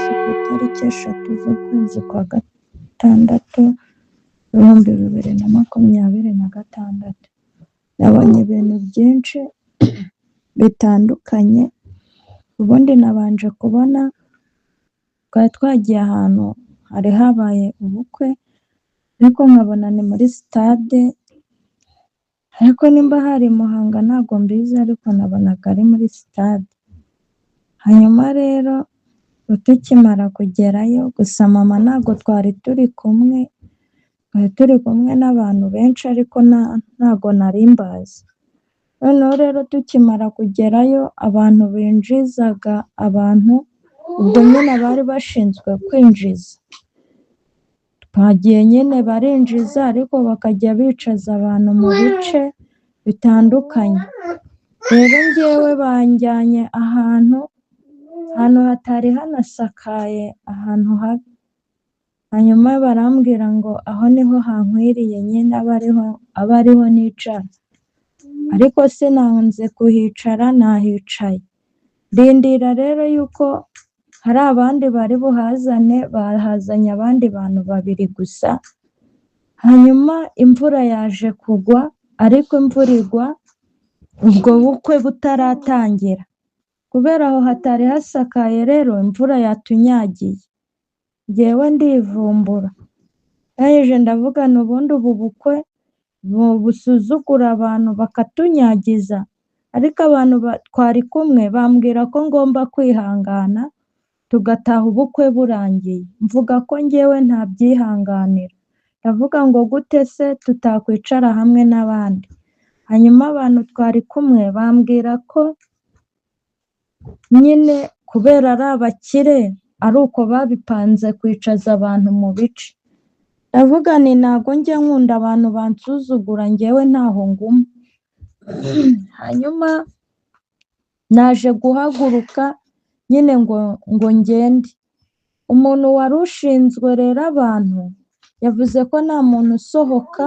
munsi ku itariki 3 z'ukwezi kwa gatandatu 2026. Nabonye ibintu byinshi bitandukanye. Ubundi nabanje kubona twari twagiye ahantu hari habaye ubukwe, ariko nkabona ni muri sitade, ariko nimba hari Muhanga ntabwo mbizi, ariko nabonaga ari muri sitade. Hanyuma rero tukimara kugerayo, gusa mama ntabwo twari turi kumwe, twari turi kumwe n'abantu benshi ariko ntabwo nari mbazi. Noneho rero tukimara kugerayo, abantu binjizaga abantu ubwo nyine bari bashinzwe kwinjiza. Twagiye nyine barinjiza, ariko bakajya bicaza abantu mu bice bitandukanye. Rero njyewe banjyanye ahantu hatari hanasakaye, ahantu habi. Hanyuma barambwira ngo aho niho hankwiriye nyine aba ariho nicara. Ariko sinanze kuhicara, nahicaye. Ndindira rero yuko hari abandi bari buhazane, bahazanye abandi bantu 2 gusa. Hanyuma imvura yaje kugwa, ariko imvura igwa ubwo bukwe butaratangira. Kubera aho hatari hasakaye rero imvura yatunyagiye. Njyewe ndivumbura. Naje ndavuga n'ubundi ubu bukwe busuzugura abantu bakatunyagiza. Ariko abantu twari kumwe bambwira ko ngomba kwihangana tugataha ubukwe burangiye. Mvuga ko njyewe ntabyihanganira. Ndavuga ngo gute se tutakwicara hamwe n'abandi. Hanyuma abantu twari kumwe bambwira ko nyine kubera ari abakire ari uko babipanze kwicaza abantu mu bice. Ndavuga ni ntabwo njya nkunda abantu bansuzugura, njyewe ntaho nguma. Hanyuma naje guhaguruka nyine ngo ngende. Umuntu wari ushinzwe rero abantu yavuze ko nta muntu usohoka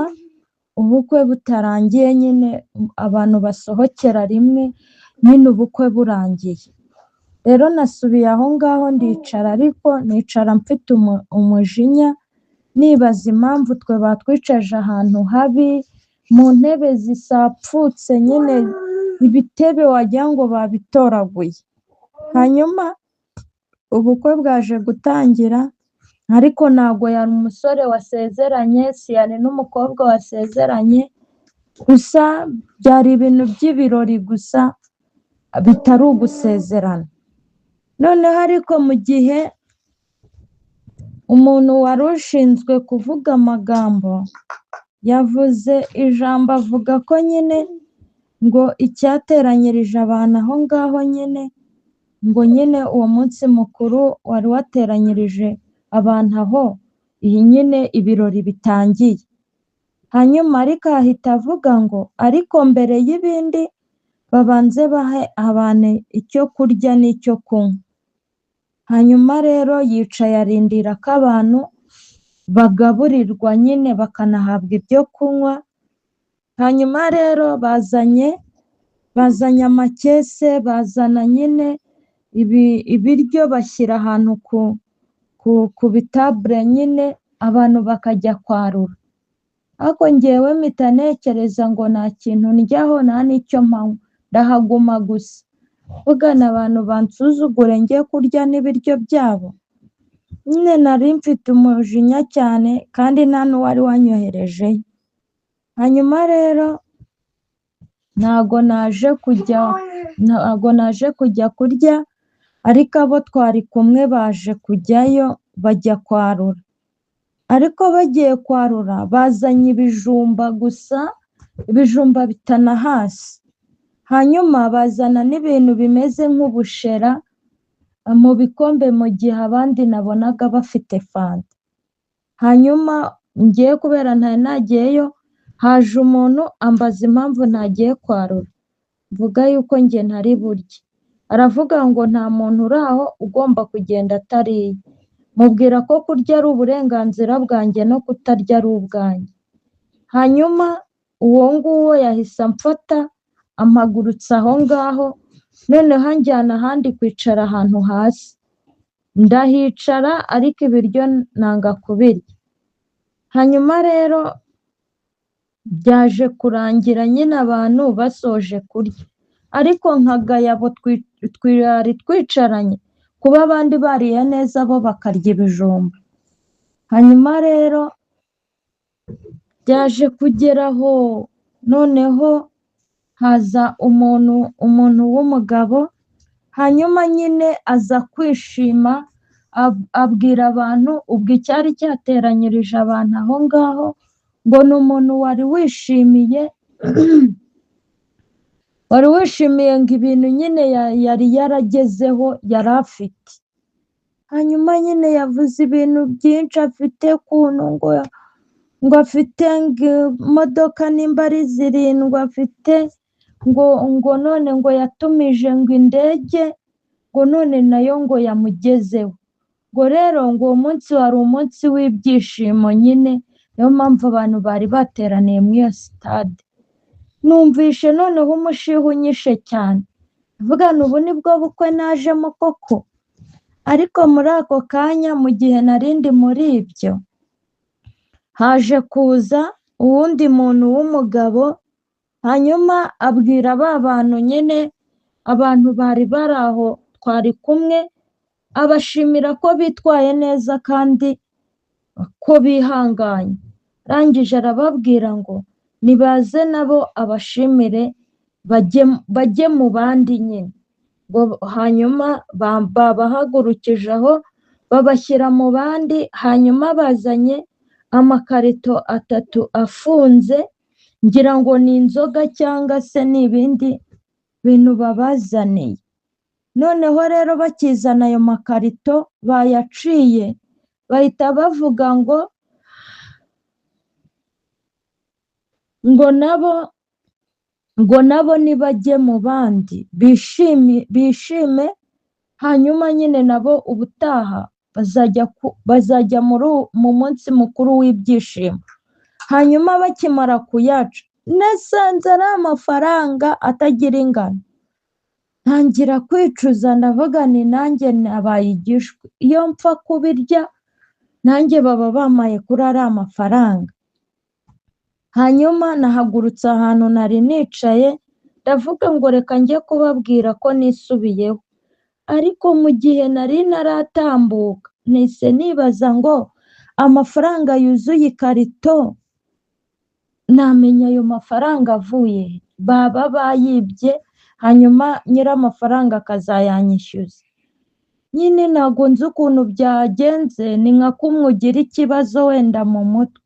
ubukwe butarangiye, nyine abantu basohokera rimwe nyine ubukwe burangiye. Rero nasubiye aho ngaho ndicara, ariko nicara mfite umujinya, nibaza impamvu twe batwicaje ahantu habi, mu ntebe zisapfutse, nyine ibitebe wagira ngo babitoraguye. Hanyuma ubukwe bwaje gutangira, ariko ntabwo yari umusore wasezeranye, si yari n'umukobwa wasezeranye, gusa byari ibintu by'ibirori gusa bitari ugusezerana. Noneho ariko mu gihe umuntu wari ushinzwe kuvuga amagambo yavuze ijambo, avuga ko nyine ngo icyateranyirije abantu aho ngaho nyine, ngo nyine uwo munsi mukuru wari wateranyirije abantu aho iyi nyine ibirori bitangiye. Hanyuma ariko ahita avuga ngo ariko mbere y'ibindi babanze bahe abantu icyo kurya n'icyo kunywa. Hanyuma rero yicaye arindira ko abantu bagaburirwa nyine bakanahabwa ibyo kunywa. Hanyuma rero bazanye amakese, bazana nyine ibiryo bashyira ahantu ku bitabure, nyine abantu bakajya kwarura. Ariko njyewe mpita ntekereza ngo nta kintu ndyaho, nta n'icyo mpanywa, ndahaguma gusa. Ugana abantu bansuzugure njye kurya n'ibiryo byabo. Nyine nari mfite umujinya cyane, kandi nta n'uwari wanyoherejeyo. Hanyuma rero ntago naje kujya kurya, ariko abo twari kumwe baje kujyayo bajya kwarura. Ariko bagiye kwarura bazanye ibijumba gusa, ibijumba bitana hasi. Hanyuma bazana n'ibintu bimeze nk'ubushera mu bikombe, mu gihe abandi nabonaga bafite fanta. Hanyuma ngiye kubera ntari nagiyeyo, haje umuntu ambaza impamvu ntagiye kwarura. Mvuga yuko njye ntari burye. Aravuga ngo nta muntu uri aho ugomba kugenda atariye. Mubwira ko kurya ari uburenganzira bwanjye no kutarya ari ubwanjye. Hanyuma uwo nguwo yahise amfata ampagurutsa aho ngaho, noneho anjyana ahandi kwicara ahantu hasi. ndahicara ariko ibiryo nanga kubirya. Hanyuma rero byaje kurangira nyine abantu basoje kurya, ariko nkagaya abo twari twicaranye kuba abandi bariye neza bo bakarya ibijumba. Hanyuma rero byaje kugeraho noneho haza umuntu w'umugabo, hanyuma nyine aza kwishima abwira abantu, ubwo icyari cyateranyirije abantu aho ngaho ngo ni umuntu wari wishimiye ngo ibintu nyine yari yaragezeho yari afite. Hanyuma nyine yavuze ibintu byinshi afite, ukuntu ngo afite imodoka nimba ari 7 afite, ngo none ngo yatumije ngo indege, ngo none nayo ngo yamugezeho. Ngo rero ngo uwo munsi wari umunsi w'ibyishimo nyine, niyo mpamvu abantu bari bateraniye muri iyo sitade. Numvishe noneho umushiha unyishe cyane, mvuga ubu nibwo bukwe najemo koko. Ariko muri ako kanya mu gihe narindi muri ibyo, haje kuza uwundi muntu w'umugabo, hanyuma abwira ba bantu nyine, abantu bari bari aho twari kumwe, abashimira ko bitwaye neza kandi ko bihanganye. Arangije arababwira ngo nibaze nabo abashimire bajye mu bandi nyine. Hanyuma babahagurukije aho babashyira mu bandi, hanyuma bazanye amakarito 3 afunze, ngira ngo ni inzoga cyangwa se ni ibindi bintu babazaniye. Noneho rero bakizana ayo makarito bayaciye, bahita bavuga ngo nabo nibajye mu bandi bishime, hanyuma nyine nabo ubutaha bazajya mu munsi mukuru w'ibyishimo. Hanyuma bakimara kuyaca, nasanze ari amafaranga atagira ingano. Ntangira kwicuza, ndavuga ni nanjye nabaye igishwi, iyo mpfa kubirya nanjye baba bamaye kuri ari amafaranga. Hanyuma nahagurutse ahantu nari nicaye, ndavuga ngo reka njye kubabwira ko nisubiyeho. Ariko mu gihe nari naratambuka, nise nibaza ngo amafaranga yuzuye ikarito, namenya ayo mafaranga avuye, baba bayibye, hanyuma nyir'amafaranga akazayanyishyuza. Nyine ntabwo nzi ukuntu byagenze, ni nka kumwe ugira ikibazo wenda mu mutwe.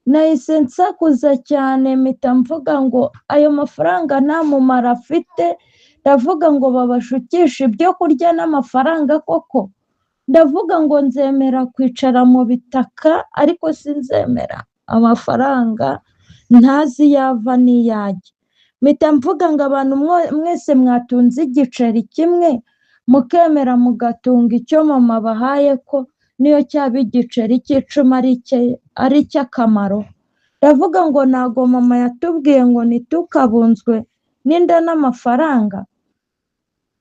Nahise nsakuza cyane, mpita mvuga ngo ayo mafaranga nta mumaro afite, ndavuga ngo babashukisha ibyo kurya n'amafaranga koko. Ndavuga ngo nzemera kwicara mu bitaka, ariko sinzemera amafaranga ntazi yava n'iyajya. Mpita mvuga ngo abantu mwese mwatunze igiceri kimwe, mukemera mugatunga icyo mama bahaye, ko niyo cyaba igiceri cy'icumi ari icy'akamaro. Ndavuga ngo ntago mama yatubwiye ngo ntitukabunzwe n'inda n'amafaranga.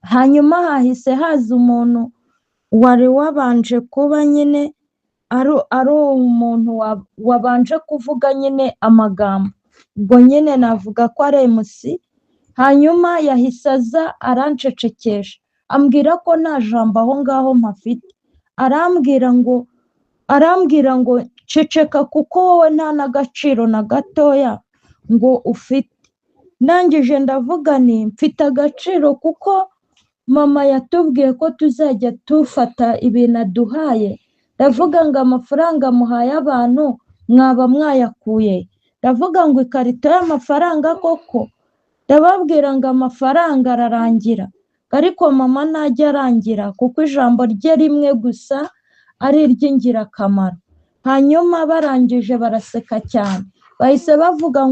Hanyuma hahise haza umuntu wari wabanje kuba nyine ari umuntu wabanje kuvuga nyine amagambo, ubwo nyine navuga ko ari MC. Hanyuma yahise aza arancecekesha, ambwira ko nta jambo aho ngaho mpafite. Arambwira ngo ceceka kuko wowe nta n'agaciro na gatoya ngo ufite. Ndangije ndavuga nti mfite agaciro kuko mama yatubwiye ko tuzajya dufata ibintu aduhaye. Ndavuga ngo amafaranga muhaye abantu mwaba mwayakuye. Ndavuga ngo ikarito y'amafaranga koko. Ndababwira ngo amafaranga ararangira, ariko mama ntajya arangira kuko ijambo rye rimwe gusa ari iry'ingirakamaro. Hanyuma barangije baraseka cyane, bahise bavuga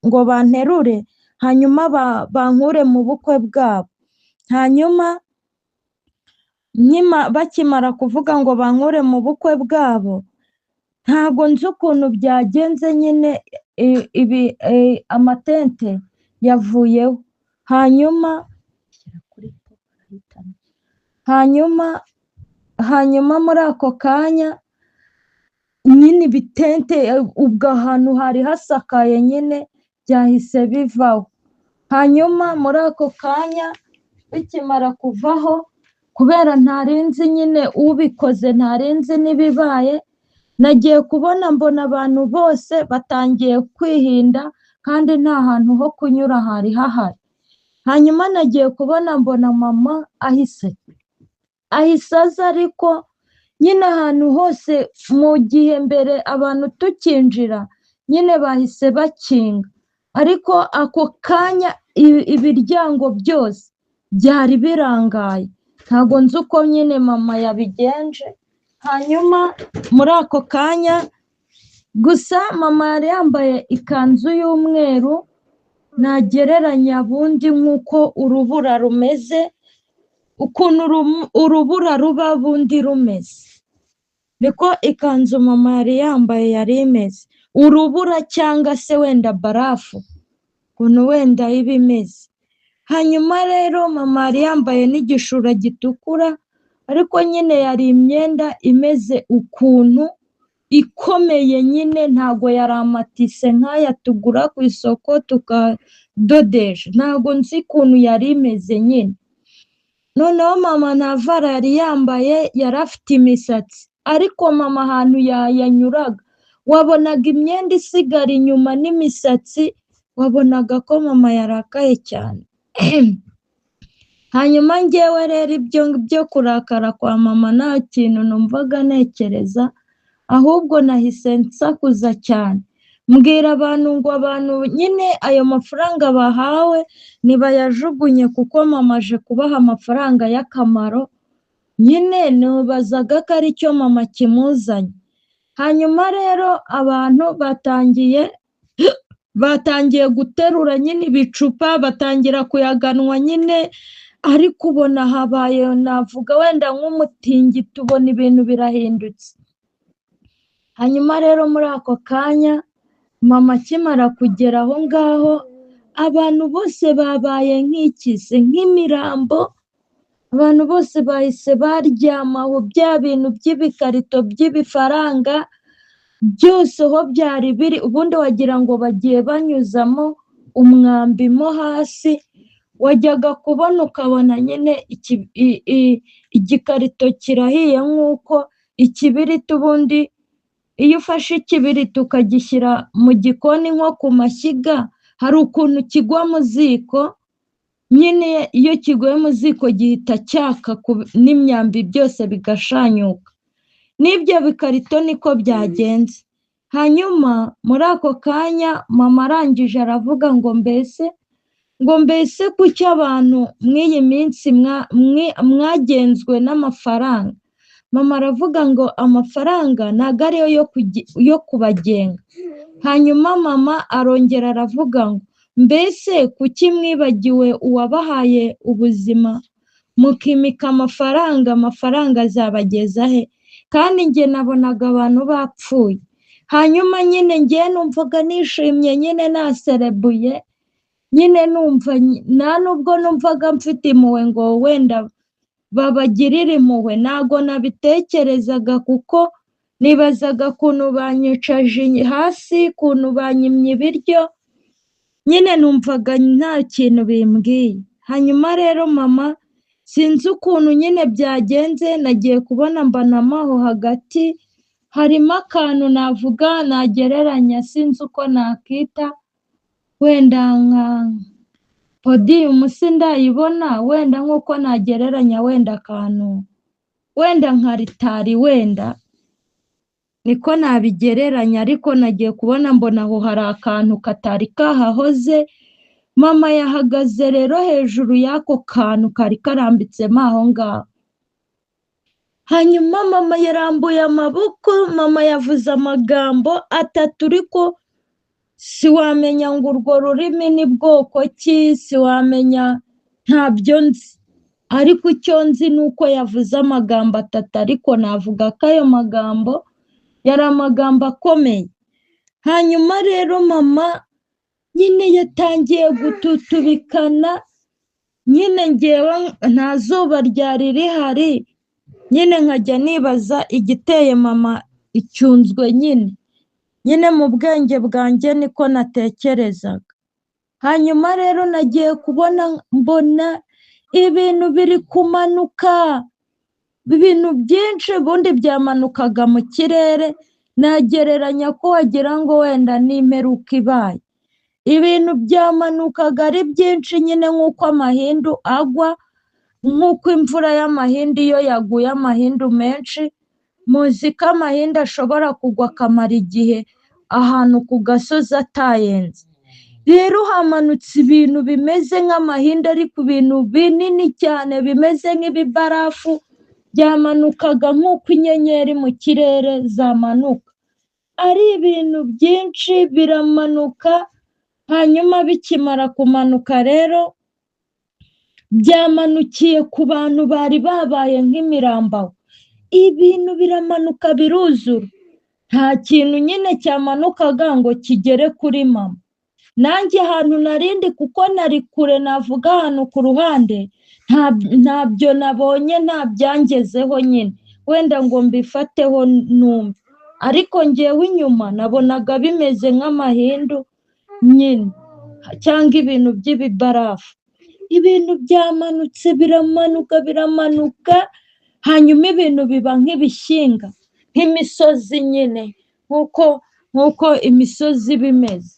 ngo banterure, hanyuma bankure mu bukwe bwabo. Hanyuma bakimara kuvuga ngo bankure mu bukwe bwabo, ntabwo nzi ukuntu byagenze nyine, amatente yavuyeho. Hanyuma hanyuma muri ako kanya nyine ibitente ubwo ahantu hari hasakaye nyine byahise bivaho, hanyuma muri ako kanya bikimara kuvaho kubera ntarinzi nyine ubikoze ntarinzi n'ibibaye, nagiye kubona mbona abantu bose batangiye kwihinda kandi nta hantu ho kunyura hari hahari, hanyuma nagiye kubona mbona mama ahise aza, ariko nyine ahantu hose mu gihe mbere abantu tukinjira nyine bahise bakinga, ariko ako kanya ibiryango byose byari birangaye, ntabwo nzi uko nyine mama yabigenje, hanyuma muri ako kanya gusa mama yari yambaye ikanzu y'umweru ntagereranya bundi nk'uko urubura rumeze, ukuntu urubura ruba bundi rumeze niko ikanzu mama yari yambaye yari imeze, urubura cyangwa se wenda barafu ukuntu wenda iba imeze. Hanyuma rero mama yari yambaye n'igishura gitukura, ariko nyine yari imyenda imeze ukuntu ikomeye nyine, ntabwo yari amatise nk'aya tugura ku isoko tukadodesha, ntabwo nzi ukuntu yari imeze nyine. Noneho mama nta vara yari yambaye, yari afite imisatsi, ariko mama ahantu yanyuraga wabonaga imyenda isigara inyuma n'imisatsi, wabonaga ko mama yarakaye cyane. Hanyuma ngewe rero ibyo byo kurakara kwa mama nta kintu numvaga ntekereza, ahubwo nahise nsakuza cyane mbwira abantu ngo abantu nyine ayo mafaranga bahawe ntibayajugunye kuko mama aje kubaha amafaranga y'akamaro, nyine nubazaga ko ari cyo mama kimuzanye. Hanyuma rero abantu batangiye guterura nyine ibicupa, batangira kuyaganwa nyine, ariko ubona habaye navuga wenda nk'umutingito, ubona ibintu birahindutse. Hanyuma rero muri ako kanya mama akimara kugera aho ngaho, abantu bose babaye nk'ikize nk'imirambo, abantu bose bahise baryamaho, bya bintu by'ibikarito by'ibifaranga byose aho byari biri, ubundi wagira ngo bagiye banyuzamo umwambi mo hasi, wajyaga kubona ukabona nyine igikarito kirahiye nk'uko ikibiriti, ubundi iyo ufashe ikibiriti ukagishyira mu gikoni nko ku mashyiga, hari ukuntu kigwa mu ziko, nyine iyo kiguye mu ziko gihita cyaka n'imyambi byose bigashanyuka, n'ibyo bikarito niko byagenze. Hanyuma muri ako kanya mama arangije aravuga ngo mbese kuki abantu mw'iyi minsi mwagenzwe n'amafaranga. Mama aravuga ngo amafaranga ntabwo ariyo yo kubagenga. Hanyuma mama arongera aravuga ngo mbese kuki mwibagiwe uwabahaye ubuzima mukimika amafaranga azabageza he? Kandi njye nabonaga abantu bapfuye. Hanyuma nyine njye numvaga nishimye, nyine naserebuye, nyine numva nta nubwo numvaga mfite impuhwe ngo wenda babagirire impuhwe, ntabwo nabitekerezaga kuko nibazaga ukuntu banyicaje hasi, ukuntu banyimye ibiryo, nyine numvaga nta kintu bimbwiye. Hanyuma rero mama sinzi ukuntu nyine byagenze, nagiye kubona mbanamo aho hagati harimo akantu navuga nagereranya, sinzi uko nakita, wenda nka podiyumu sindayibona, wenda nk'uko nagereranya wenda akantu wenda nka ritari, wenda niko nabigereranya, ariko nagiye kubona mbona aho hari akantu katari kahahoze. Mama yahagaze rero hejuru y'ako kantu kari karambitsemo aho ngaho. Hanyuma mama yarambuye amaboko, mama yavuze amagambo atatu, ariko siwamenya ngo urwo rurimi ni bwoko ki, siwamenya, ntabyo nzi, ariko icyo nzi ni uko yavuze amagambo atatu, ariko navuga ko ayo magambo yari amagambo akomeye. Hanyuma rero mama nyine yatangiye gututubikana, nyine ngewe nta zuba ryari rihari, nyine nkajya nibaza igiteye mama icyunzwe nyine mu bwenge bwanjye niko natekerezaga. Hanyuma rero nagiye kubona mbona ibintu biri kumanuka, ibintu byinshi ubundi byamanukaga mu kirere, nagereranya ko wagira ngo wenda ni imperuka ibaye. Ibintu byamanukaga ari byinshi nyine nk'uko amahindu agwa, nk'uko imvura y'amahindu iyo yaguye amahindu menshi, muzi ko amahindu ashobora kugwa akamara igihe ahantu ku gasozi atayenze. Rero hamanutse ibintu bimeze nk'amahindu ariko ibintu binini cyane bimeze nk'ibibarafu, byamanukaga nk'uko inyenyeri mu kirere zamanuka. Ari ibintu byinshi biramanuka, hanyuma bikimara kumanuka rero byamanukiye ku bantu bari babaye nk'imirambo. Ibintu biramanuka biruzura, nta kintu nyine cyamanukaga ngo kigere kuri mama. Nanjye ahantu narindi kuko nari kure, navuga ahantu ku ruhande, ntabyo nabonye, nta byangezeho nyine wenda ngo mbifateho numve, ariko ngewe inyuma nabonaga bimeze nk'amahindu nyine cyangwa ibintu by'ibibarafu. Ibintu byamanutse biramanuka, hanyuma ibintu biba nk'ibishyinga, nk'imisozi nyine nk'uko imisozi iba imeze.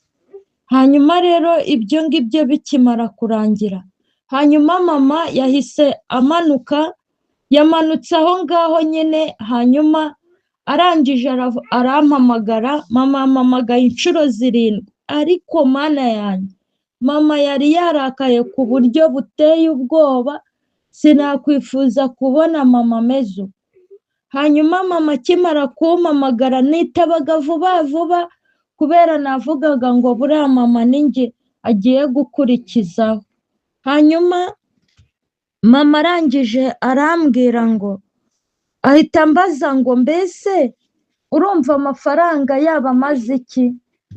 Hanyuma rero ibyo ngibyo bikimara kurangira, hanyuma mama yahise amanuka, yamanutse aho ngaho nyine, hanyuma arangije arampamagara. Mama yampamagaye inshuro 7, ariko mana yanjye, mama yari yarakaye ku buryo buteye ubwoba, sinakwifuza kubona mama ameze uko. Hanyuma mama akimara kumpamagara nitabaga vuba vuba, kubera navugaga ngo buriya mama ninjye agiye gukurikizaho. Hanyuma mama arangije arambwira ngo, ahita ambaza ngo mbese urumva amafaranga yaba amaze iki?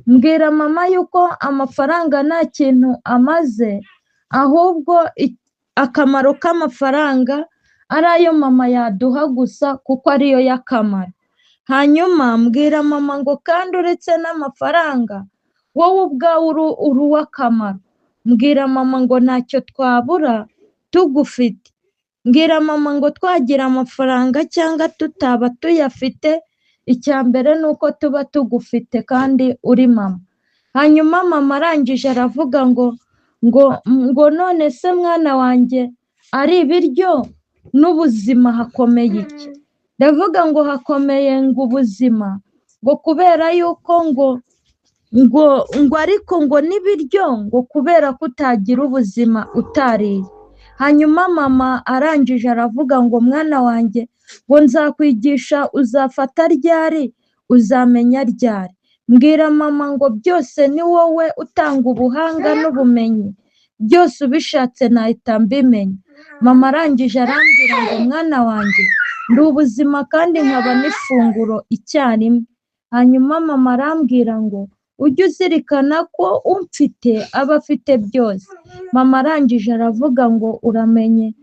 Mbwira mama yuko amafaranga nta kintu amaze, ahubwo akamaro k'amafaranga ari ayo mama yaduha gusa kuko ariyo y'akamaro. Hanyuma mbwira mama ngo kandi uretse n'amafaranga wowe ubwawe uri uw'akamaro. Mbwira mama ngo ntacyo twabura tugufite. Mbwira mama ngo twagira amafaranga cyangwa tutaba tuyafite, icya mbere ni uko tuba tugufite kandi uri mama. Hanyuma mama arangije aravuga ngo none se mwana wanjye, ari ibiryo n'ubuzima hakomeye iki? Ndavuga ngo hakomeye ngo ubuzima, ngo kubera yuko ngo ariko ngo n'ibiryo, ngo kubera ko utagira ubuzima utariye. Hanyuma mama arangije aravuga ngo mwana wanjye, ngo nzakwigisha, uzafata ryari, uzamenya ryari. Mbwira mama ngo byose ni wowe utanga ubuhanga n'ubumenyi, byose ubishatse nahita mbimenya. Mama arangije arambwira ngo mwana wanjye, ndi ubuzima kandi nkaba n'ifunguro icyarimwe. Hanyuma mama arambwira ngo ujye uzirikana ko umfite aba afite byose. Mama arangije aravuga ngo uramenye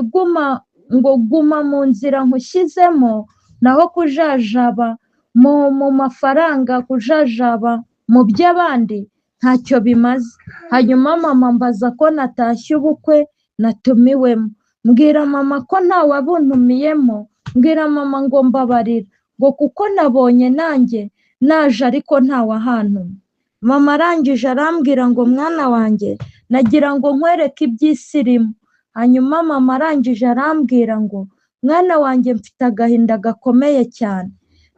guma mu nzira nkushyizemo, naho kujajaba mu mafaranga, kujajaba mu by'abandi ntacyo bimaze. Hanyuma mama mbaza ko natashye ubukwe natumiwemo. Mbwira mama ko ntawabuntumiyemo. Mbwira mama ngo mbabarira, ngo kuko nabonye nanjye naje ariko ntawahantumye. Mama arangije arambwira ngo mwana wanjye, nagira ngo nkwereke iby'isi irimo. Hanyuma mama arangije arambwira ngo mwana wanjye, mfite agahinda gakomeye cyane.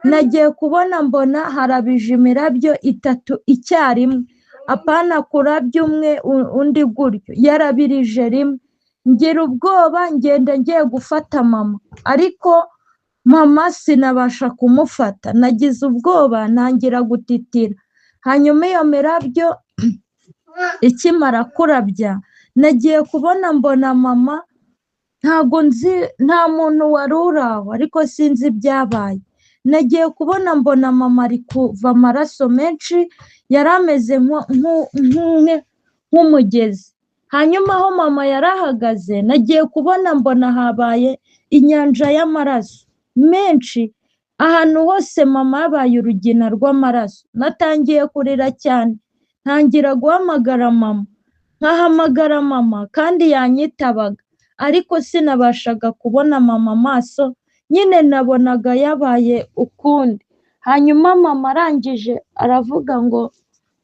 Nagiye kubona mbona harabije imirabyo 3 icyarimwe, apana kurabya umwe undi gutyo, yarabirije rimwe. Ngira ubwoba, ngenda ngiye gufata mama, ariko mama sinabasha kumufata. Nagize ubwoba, ntangira gutitira. Hanyuma iyo mirabyo ikimara kurabya, nagiye kubona mbona mama, ntago nzi, nta muntu wari uraho, ariko sinzi ibyabaye. Nagiye kubona mbona mama ari kuva amaraso menshi, yari ameze nk'umugezi. hanyuma aho mama yari ahagaze nagiye kubona mbona habaye inyanja y'amaraso menshi, ahantu hose mama yabaye urugina rw'amaraso. Natangiye kurira cyane, ntangira guhamagara mama, nkahamagara mama kandi yanyitabaga, ariko sinabashaga kubona mama amaso, nyine nabonaga yabaye ukundi. Hanyuma mama arangije aravuga ngo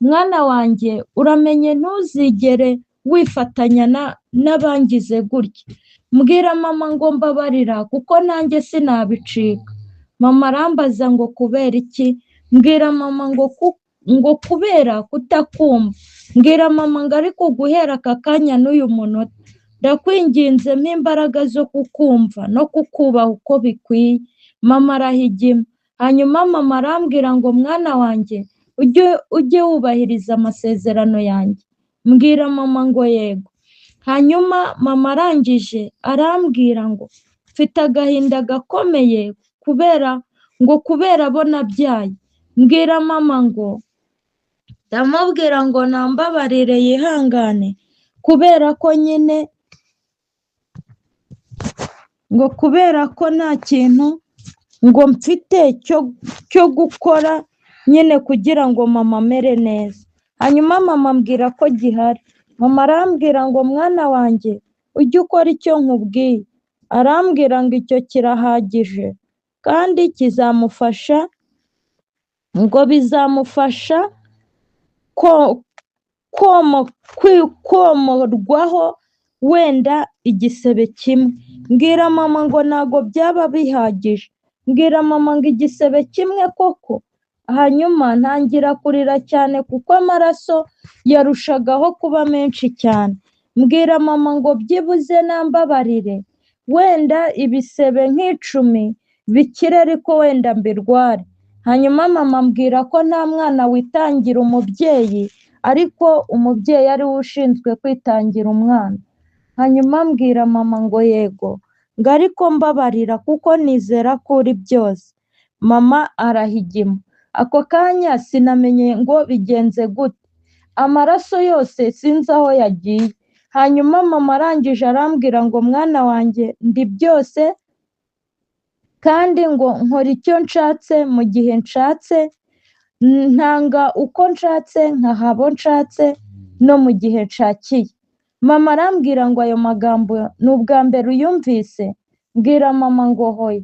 mwana wanjye uramenye ntuzigere wifatanya n'abangize gutya, mbwira mama ngo mbabarira kuko nanjye sinabicika. Mama arambaza ngo kubera iki, mbwira mama ngo kubera kutakumva, mbwira mama ngo ariko guhera aka kanya n'uyu munota ndakwinginzemo imbaraga zo kukumva no kukubaha uko bikwiye. Mama arahigima, hanyuma mama arambwira ngo mwana wanjye ujye wubahiriza amasezerano yanjye, mbwira mama ngo yego. Hanyuma mama arangije arambwira ngo mfite agahinda gakomeye kubera abo nabyaye, mbwira mama ngo ndamubwira ngo nambabarire yihangane kubera ko nyine ngo kubera ko nta kintu ngo mfite cyo gukora nyine kugira ngo mama amere neza. Hanyuma mama ambwira ko gihari, mama arambwira ngo mwana wanjye ujye ukora icyo nkubwiye, arambwira ngo icyo kirahagije kandi kizamufasha, ngo bizamufasha komorwaho wenda igisebe kimwe. Mbwira mama ngo ntabwo byaba bihagije, mbwira mama ngo igisebe kimwe koko. Hanyuma ntangira kurira cyane kuko amaraso yarushagaho kuba menshi cyane, mbwira mama ngo byibuze nambabarire wenda ibisebe nk'icumi bikire ariko wenda mbirware. Hanyuma mama ambwira ko nta mwana witangira umubyeyi, ariko umubyeyi ari we ushinzwe kwitangira umwana. Hanyuma mbwira mama ngo yego, ngo ariko mbabarira kuko nizera ko uri byose. Mama arahigima, ako kanya sinamenye ngo bigenze gute, amaraso yose sinzi aho yagiye. Hanyuma mama arangije arambwira ngo mwana wanjye ndi byose kandi ngo nkora icyo nshatse mu gihe nshatse, ntanga uko nshatse nkaha abo nshatse no mu gihe nshakiye. Mama arambwira ngo ayo magambo ni ubwa mbere uyumvise, mbwira mama ngo hoya.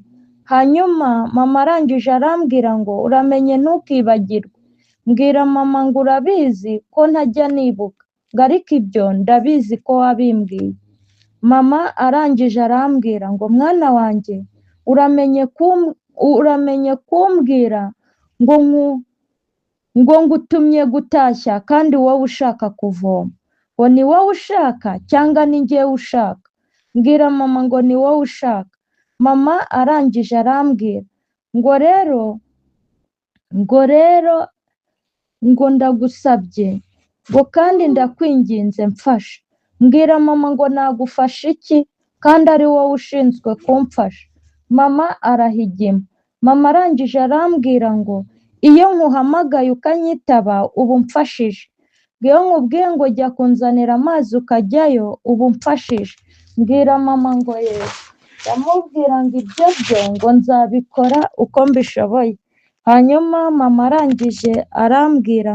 Hanyuma mama arangije arambwira ngo uramenye ntukibagirwe, mbwira mama ngo urabizi ko ntajya nibuka, ngo ariko ibyo ndabizi ko wabimbwiye. Mama arangije arambwira ngo mwana wanjye uramenye kumbwira ngo ngutumye gutashya kandi wowe ushaka kuvoma, ngo ni wowe ushaka cyangwa ni njyewe ushaka, mbwira mama ngo ni wowe ushaka. Mama arangije arambwira ngo ndagusabye ngo kandi ndakwinginze mfasha, mbwira mama ngo nagufasha iki kandi ari wowe ushinzwe kumfasha. Mama arahigima, mama arangije arambwira ngo iyo nkuhamagaye ukanyitaba ubu mfashije, iyo nkubwiye ngo jya kunzanira amazi ukajyayo ubu mfashije. Mbwira mama ngo yego, ndamubwira ngo ibyo byo ngo nzabikora uko mbishoboye. Hanyuma mama arangije arambwira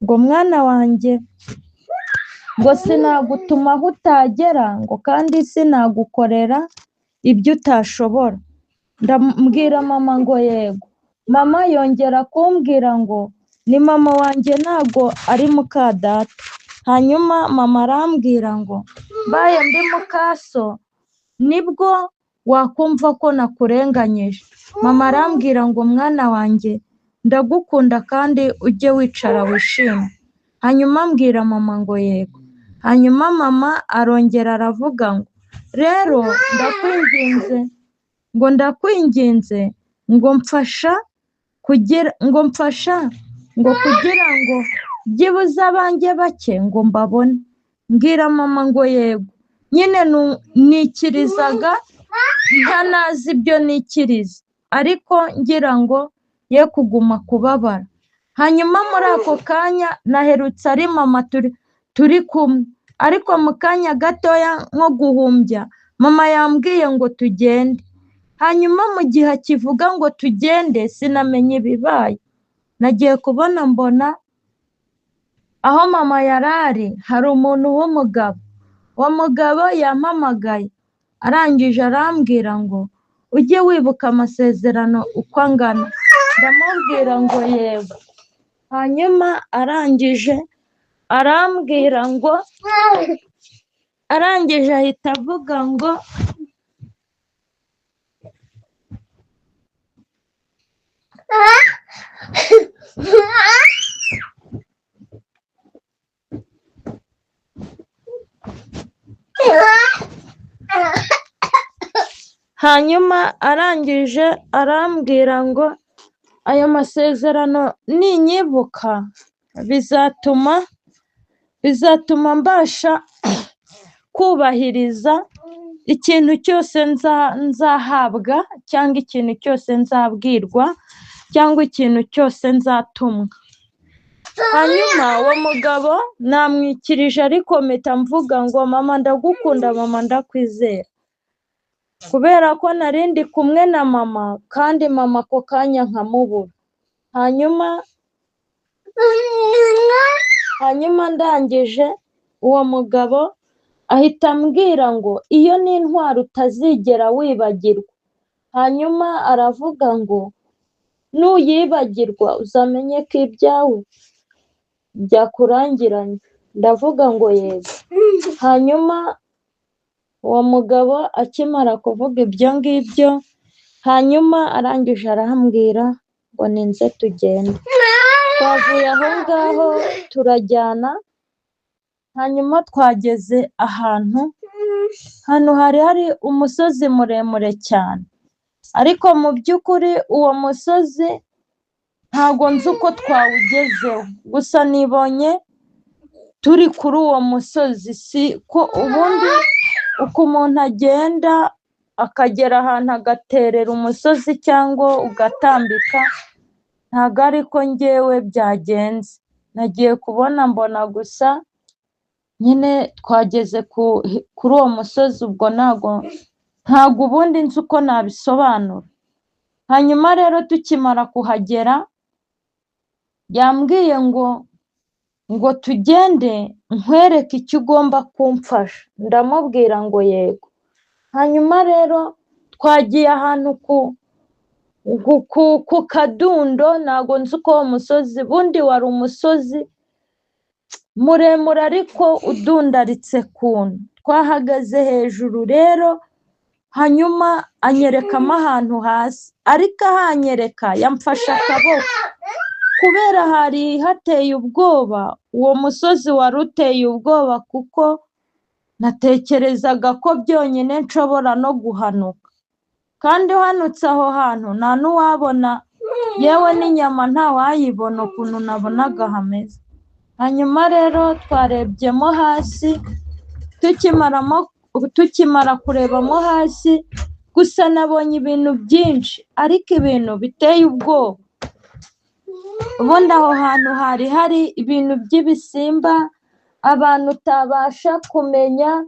ngo mwana wanjye ngo sinagutuma aho utagera, ngo kandi sinagukorera ibyo utashobora. Ndambwira mama ngo yego. Mama yongera kumbwira ngo ni mama wanjye ntabwo ari muka data. Hanyuma mama arambwira ngo mbaye ndi mukaso nibwo wakumva ko nakurenganyije. Mama arambwira ngo mwana wanjye ndagukunda kandi ujye wicara wishime. Hanyuma mbwira mama ngo yego. Hanyuma mama arongera aravuga ngo rero ndakwinginze ngo mfasha kugira ngo byibuze abanjye bake ngo mbabone. Mbwira mama ngo yego. Nyine nikirizaga ntanazi ibyo nikiriza, ariko ngira ngo ye kuguma kubabara. Hanyuma muri ako kanya naherutse ari mama turi kumwe, ariko mu kanya gatoya nko guhumbya mama yambwiye ngo tugende. Hanyuma mu gihe akivuga ngo tugende sinamenye ibibaye, nagiye kubona mbona aho mama yari ari hari umuntu w'umugabo. Uwo mugabo yampamagaye arangije arambwira ngo ujye wibuka amasezerano uko angana. Ndamubwira ngo yego. Hanyuma arangije arambwira ngo arangije ahita avuga ngo hanyuma arangije arambwira ngo ayo masezerano ninyibuka bizatuma mbasha kubahiriza ikintu cyose nzahabwa cyangwa ikintu cyose nzabwirwa cyangwa ikintu cyose nzatumwa. Hanyuma uwo mugabo namwikirije ariko mpita mvuga ngo mama ndagukunda, mama ndakwizera, kubera ko nari ndi kumwe na mama kandi mama ako kanya nkamubura. Hanyuma ndangije uwo mugabo ahita ambwira ngo iyo ni intwaro utazigera wibagirwa. Hanyuma aravuga ngo nuyibagirwa uzamenye ko ibyawe byakurangiranye. Ndavuga ngo yego. Hanyuma uwo mugabo akimara kuvuga ibyo ngibyo, hanyuma arangije arambwira ngo ninze tugende. Twavuye aho ngaho turajyana, hanyuma twageze ahantu hari umusozi muremure cyane, ariko mu by'ukuri uwo musozi ntabwo nzi uko twawugezeho, gusa nibonye turi kuri uwo musozi. Si ko ubundi uko umuntu agenda akagera ahantu agaterera umusozi cyangwa ugatambika, ntabwo ariko njyewe byagenze. Nagiye kubona mbona gusa nyine twageze kuri uwo musozi, ubwo ntabwo ubundi nzi uko nabisobanura. Hanyuma rero tukimara kuhagera yambwiye ngo tugende nkwereke icyo ugomba kumfasha. Ndamubwira ngo yego. Hanyuma rero twagiye ahantu ku kadundo, ntabwo nzi uko uwo musozi, bundi wari umusozi muremure ariko udundaritse kuntu. Twahagaze hejuru rero, hanyuma anyerekamo ahantu hasi, ariko ahanyereka yamfashe akaboko kubera hari hateye ubwoba. Uwo musozi wari uteye ubwoba kuko natekerezaga ko byonyine nshobora no guhanuka, kandi uhanutse aho hantu nta n'uwabona, yewe n'inyama ntawayibona ukuntu nabonaga hameze. Hanyuma rero twarebyemo hasi, tukimara kurebamo hasi gusa nabonye ibintu byinshi, ariko ibintu biteye ubwoba. Ubundi aho hantu hari ibintu by'ibisimba abantu utabasha kumenya,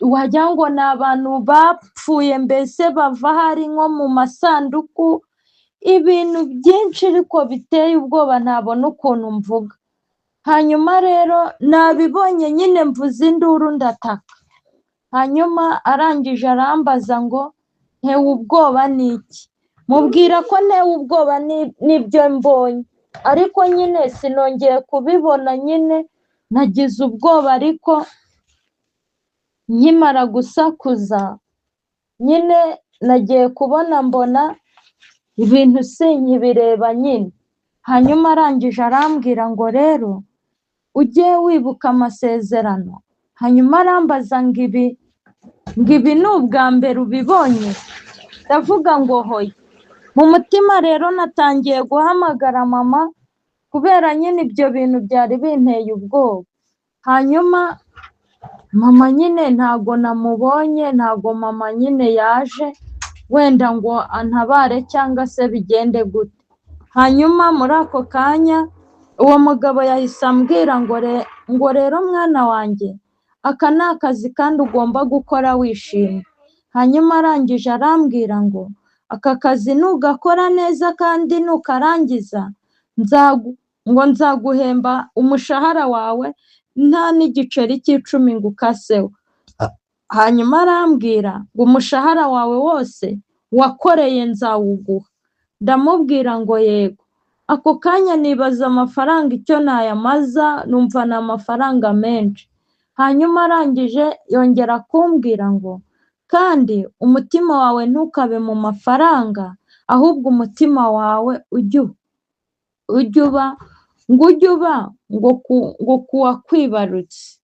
wagira ngo ni abantu bapfuye, mbese bava hari nko mu masanduku, ibintu byinshi ariko biteye ubwoba ntabona ukuntu mvuga. Hanyuma rero nabibonye nyine mvuze induru ndataka. Hanyuma arangije arambaza ngo ntewe ubwoba n'iki? Mubwira ko ntewe ubwoba n'ibyo mbonye, ariko nyine sinongeye kubibona. Nyine nagize ubwoba, ariko nkimara gusakuza nyine nagiye kubona mbona ibintu sinkibireba nyine. Hanyuma arangije arambwira ngo rero ujye wibuka amasezerano. Hanyuma arambaza ngo ibi ni ubwa mbere ubibonye? Ndavuga ngo hoya. Mu mutima rero natangiye guhamagara mama, kubera nyine ibyo bintu byari binteye ubwoba. Hanyuma mama nyine ntago namubonye, ntago mama nyine yaje wenda ngo antabare cyangwa se bigende gute. Hanyuma muri ako kanya uwo mugabo yahise ambwira ngo rero mwana wanjye, aka ni akazi kandi ugomba gukora wishimye. Hanyuma arangije arambwira ngo aka kazi nugakora neza kandi nukarangiza ngo nzaguhemba umushahara wawe nta n'igiceri cy'icumi ngo ukaseho. Hanyuma arambwira ngo umushahara wawe wose wakoreye nzawuguha. Ndamubwira ngo yego. Ako kanya nibaza amafaranga icyo nayamaza, numva ni amafaranga menshi. Hanyuma arangije yongera kumbwira ngo kandi umutima wawe ntukabe mu mafaranga, ahubwo umutima wawe ujye uba ngo kuwakwibarutse.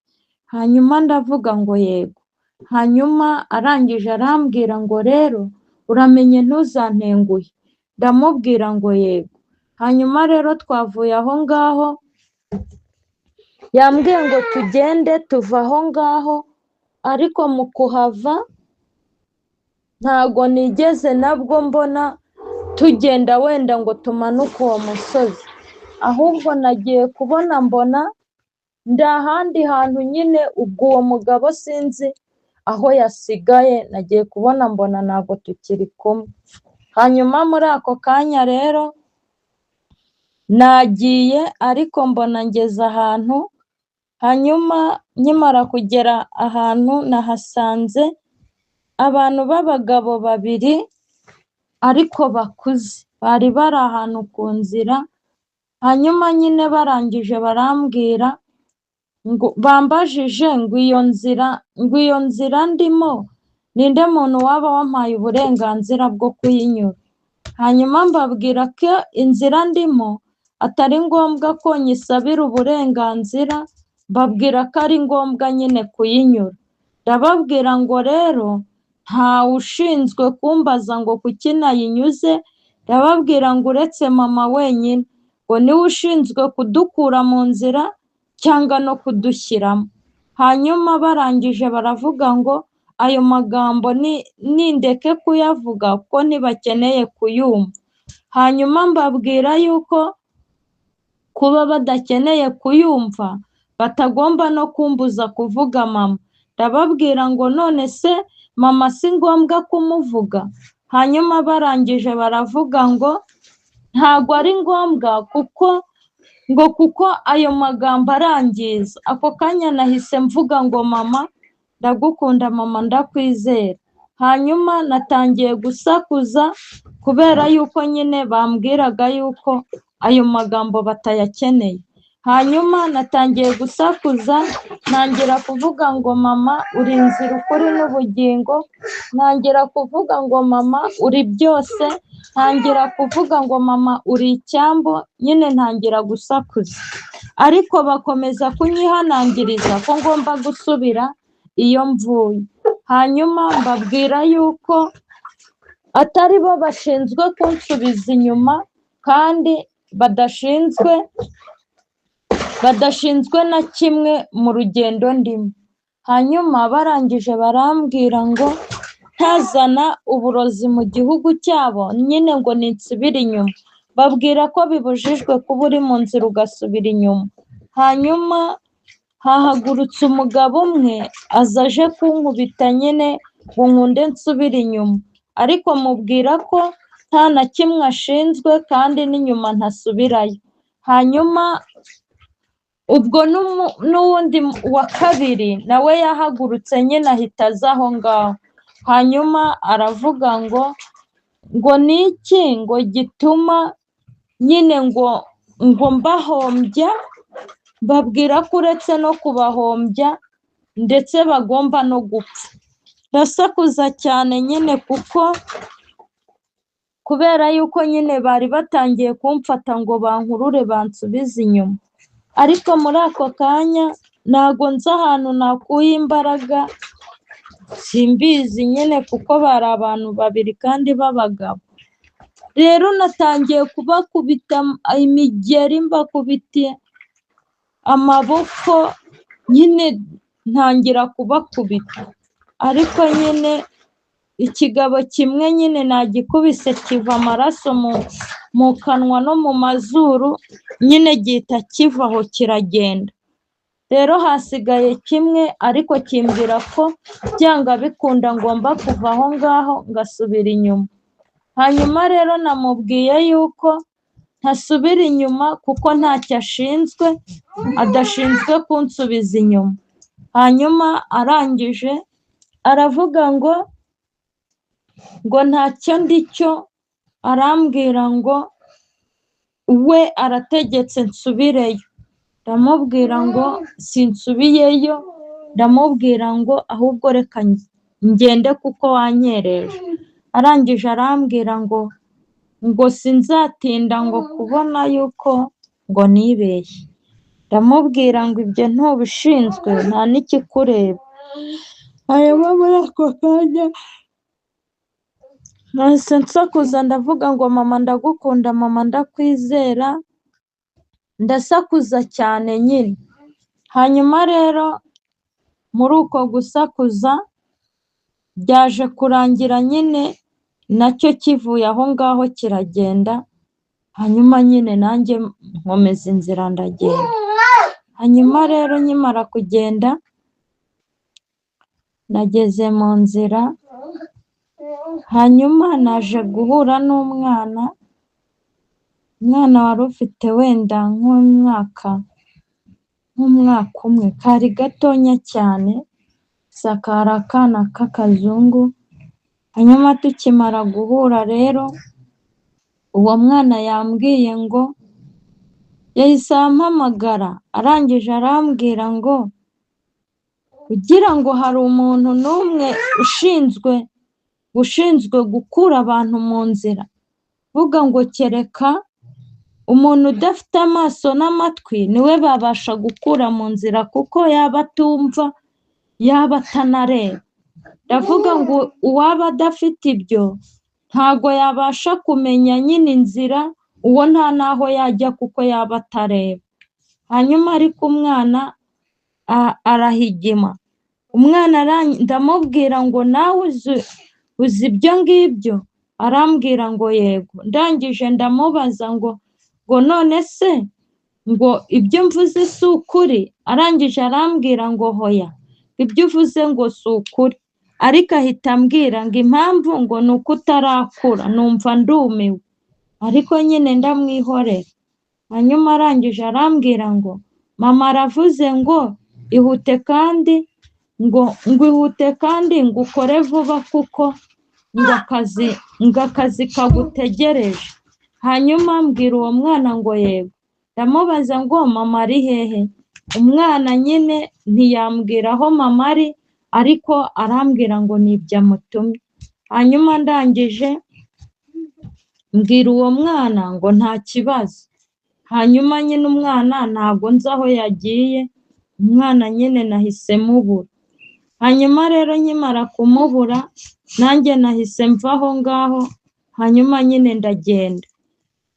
Hanyuma ndavuga ngo yego. Hanyuma arangije arambwira ngo rero uramenye ntuzantenguhe. Ndamubwira ngo yego. Hanyuma rero twavuye aho ngaho, yambwiye ngo tugende tuva aho ngaho, ariko mu kuhava ntago nigeze nabwo mbona tugenda wenda ngo tumanuke uwo musozi, ahubwo nagiye kubona mbona ndi ahandi hantu nyine. Ubwo uwo mugabo sinzi aho yasigaye, nagiye kubona mbona ntabwo tukiri kumwe. Hanyuma muri ako kanya rero nagiye, ariko mbona ngeze ahantu. Hanyuma nkimara kugera ahantu nahasanze abantu b'abagabo babiri ariko bakuze, bari bari ahantu ku nzira. Hanyuma nyine barangije barambwira ngo bambajije ngo iyo nzira ndimo ninde muntu waba wampaye uburenganzira bwo kuyinyura. Hanyuma mbabwira ko inzira ndimo atari ngombwa ko nyisabira uburenganzira, mbabwira ko ari ngombwa nyine kuyinyura. Ndababwira ngo rero ntawe ushinzwe kumbaza ngo kuki nayinyuze. Ndababwira ngo uretse mama wenyine, ngo niwe ushinzwe kudukura mu nzira cyangwa no kudushyiramo. Hanyuma barangije baravuga ngo ayo magambo nindeke kuyavuga kuko ntibakeneye kuyumva. Hanyuma mbabwira yuko kuba badakeneye kuyumva batagomba no kumbuza kuvuga mama. Ndababwira ngo none se mama si ngombwa kumuvuga? Hanyuma barangije baravuga ngo ntago ari ngombwa kuko ayo magambo arangiza. Ako kanya nahise mvuga ngo mama ndagukunda, mama ndakwizera. Hanyuma natangiye gusakuza kubera yuko nyine bambwiraga yuko ayo magambo batayakeneye. Hanyuma natangiye gusakuza, ntangira kuvuga ngo mama uri inzira, ukuri n'ubugingo. Ntangira kuvuga ngo mama uri byose. Ntangira kuvuga ngo mama uri icyambu. Nyine ntangira gusakuza, ariko bakomeza kunyihanangiriza ko ngomba gusubira iyo mvuye. Hanyuma mbabwira yuko atari bo bashinzwe kunsubiza inyuma, kandi badashinzwe na kimwe mu rugendo ndimo. Hanyuma barangije barambwira ngo ntazana uburozi mu gihugu cyabo, nyine ngo ninsubire inyuma. Babwira ko bibujijwe kuba uri mu nzira ugasubira inyuma. Hanyuma hahagurutse umugabo umwe aza aje kunkubita nyine ngo nkunde nsubire inyuma, ariko mubwira ko nta na kimwe ashinzwe kandi n'inyuma ntasubirayo. Hanyuma ubwo n'uwundi wa kabiri nawe yahagurutse nyine ahita aza aho ngaho. Hanyuma aravuga ngo ni iki ngo gituma nyine ngo mbahombya. Babwira ko uretse no kubahombya ndetse bagomba no gupfa. Ndasakuza cyane nyine kubera yuko nyine bari batangiye kumfata ngo bankurure bansubize inyuma, ariko muri ako kanya ntago nzi ahantu nakuye imbaraga, simbizi nyine kuko bari abantu babiri kandi b'abagabo. Rero natangiye kubakubita imigeri, mbakubitiye amaboko, nyine ntangira kubakubita, ariko nyine ikigabo kimwe nyine nagikubise kiva amaraso mu kanwa no mu mazuru, nyine gihita kivaho kiragenda. rero hasigaye kimwe ariko kimbwira ko byanga bikunda ngomba kuva aho ngaho ngasubira inyuma. Hanyuma rero namubwiye yuko ntasubira inyuma kuko ntacyo ashinzwe, adashinzwe kunsubiza inyuma. Hanyuma arangije aravuga ngo ntacyo ndicyo, arambwira ngo we arategetse nsubireyo. Ndamubwira ngo sinsubiyeyo, ndamubwira ngo ahubwo reka ngende kuko wanyereje. Arangije arambwira ngo sinzatinda ngo kubona yuko ngo nibeshye. Ndamubwira ngo ibyo ntubishinzwe nta n'ikikureba. Hanyuma muri ako kanya nahise nsakuza ndavuga ngo mama ndagukunda, mama ndakwizera, ndasakuza cyane nyine. Hanyuma rero muri uko gusakuza byaje kurangira nyine nacyo kivuye aho ngaho kiragenda. Hanyuma nyine nanjye nkomeza inzira ndagenda. Hanyuma rero nkimara kugenda nageze mu nzira, hanyuma naje guhura n'umwana wari ufite wenda nk'umwaka umwe, kari gatonya cyane, gusa kari akana k'akazungu. Hanyuma tukimara guhura rero uwo mwana yambwiye ngo yahise ampamagara, arangije arambwira ngo kugira ngo hari umuntu n'umwe ushinzwe gukura abantu mu nzira, vuga ngo kereka umuntu udafite amaso n'amatwi niwe babasha gukura mu nzira, kuko yaba atumva yaba atanareba. Ndavuga ngo uwaba adafite ibyo ntago yabasha kumenya nyine inzira, uwo nta naho yajya kuko yaba atareba. Hanyuma ariko umwana arahigima. Umwana ndamubwira ngo nawe uzi ibyo ngibyo? Arambwira ngo yego. Ndangije ndamubaza ngo none se ngo ibyo mvuze si ukuri? Arangije arambwira ngo hoya, ibyo uvuze ngo si ukuri. Ariko ahita ambwira ngo impamvu ngo ni uko utarakura. Numva ndumiwe ariko nyine ndamwihorera. Hanyuma arangije arambwira ngo mama aravuze ngo ihute kandi ngo ihute kandi ngo ukore vuba kuko ngo akazi kagutegereje. Hanyuma mbwira uwo mwana ngo yego. Ndamubaza ngo mama ari hehe? Umwana nyine ntiyambwira aho mama ari, ariko arambwira ngo nibyo amutumye. Hanyuma ndangije mbwira uwo mwana ngo nta kibazo. Hanyuma nyine umwana ntabwo nzi aho yagiye, umwana nyine nahise mubura. Hanyuma rero nkimara kumubura nanjye nahise mva aho ngaho. Hanyuma nyine ndagenda.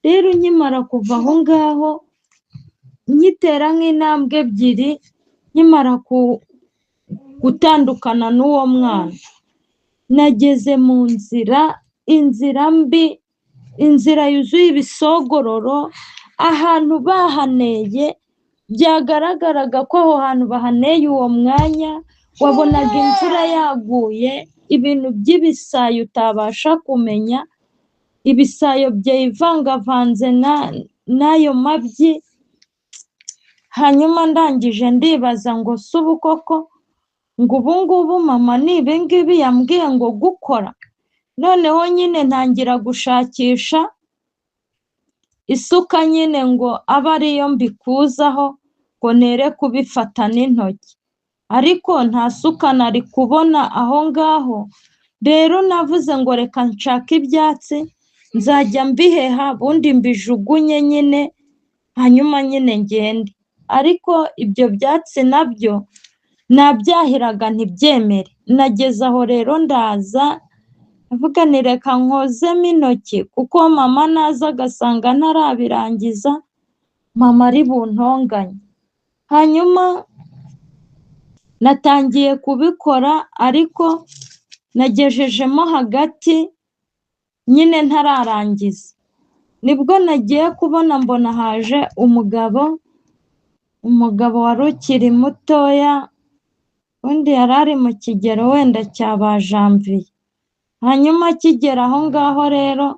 Rero nkimara kuva aho ngaho nkitera nk'intambwe ebyiri, nkimara gutandukana n'uwo mwana, nageze mu inzira mbi, inzira yuzuye ibisogororo, ahantu bahaneye byagaragaraga ko aho hantu bahaneye uwo mwanya wabonaga imvura yaguye, ibintu by'ibisayo utabasha kumenya, ibisayo byivangavanze n'ayo mabyi. Hanyuma ndangije ndibaza ngo si ubu koko ngo ubu ngubu mama ni ibi ngibi yambwiye ngo gukora? Noneho nyine ntangira gushakisha isuka nyine ngo abe ariyo mbikuzaho ngo nere kubifata n'intoki, ariko nta suka nari kubona aho ngaho. Rero navuze ngo reka nshake ibyatsi nzajya mbiheha ubundi mbijugunye nyine, hanyuma nyine ngende. Ariko ibyo byatsi nabyo nabyahiraga ntibyemere. Nageze aho rero ndaza avuga ni reka nkozemo intoki, kuko mama naza agasanga ntarabirangiza mama ari buntonganye. Hanyuma natangiye kubikora ariko nagejejemo hagati nyine ntararangiza. Nibwo nagiye kubona mbona haje umugabo umugabo wari ukiri mutoya, undi yari ari mu kigero wenda cya ba janvier. Hanyuma akigera aho ngaho rero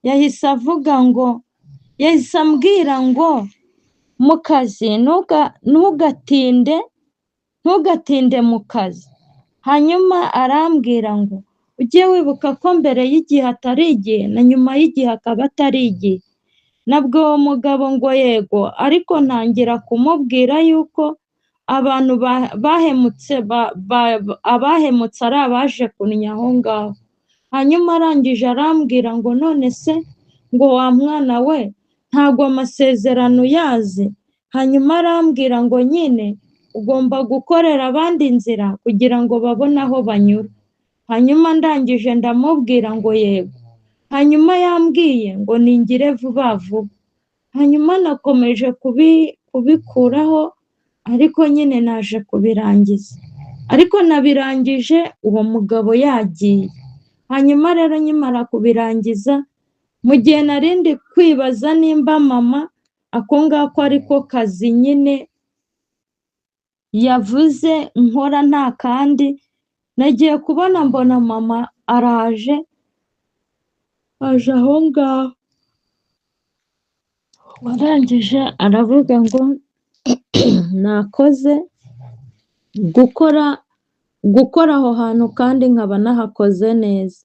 yahise avuga ngo, yahise ambwira ngo mu kazi ntugatinde mu kazi. Hanyuma arambwira ngo ujye wibuka ko mbere y'igihe atari igihe na nyuma y'igihe akaba atari igihe. Nabwo uwo mugabo ngo yego, ariko ntangira kumubwira yuko abantu abahemutse ari abaje kunnya aho ngaho. Hanyuma arangije arambwira ngo none se ngo wa mwana we ntabwo amasezerano uyazi. Hanyuma arambwira ngo nyine ugomba gukorera abandi inzira kugira ngo babone aho banyura. Hanyuma ndangije ndamubwira ngo yego. Hanyuma yambwiye ngo ningire vuba vuba. Hanyuma nakomeje kubikuraho, ariko nyine naje kubirangiza. Ariko nabirangije uwo mugabo yagiye. Hanyuma rero nkimara kubirangiza, mu gihe narindi kwibaza nimba mama ako ngako ariko kazi nyine yavuze nkora nta kandi, nagiye kubona mbona mama aje aho ngaho. Warangije aravuga ngo nakoze gukora aho hantu kandi nkaba nahakoze neza.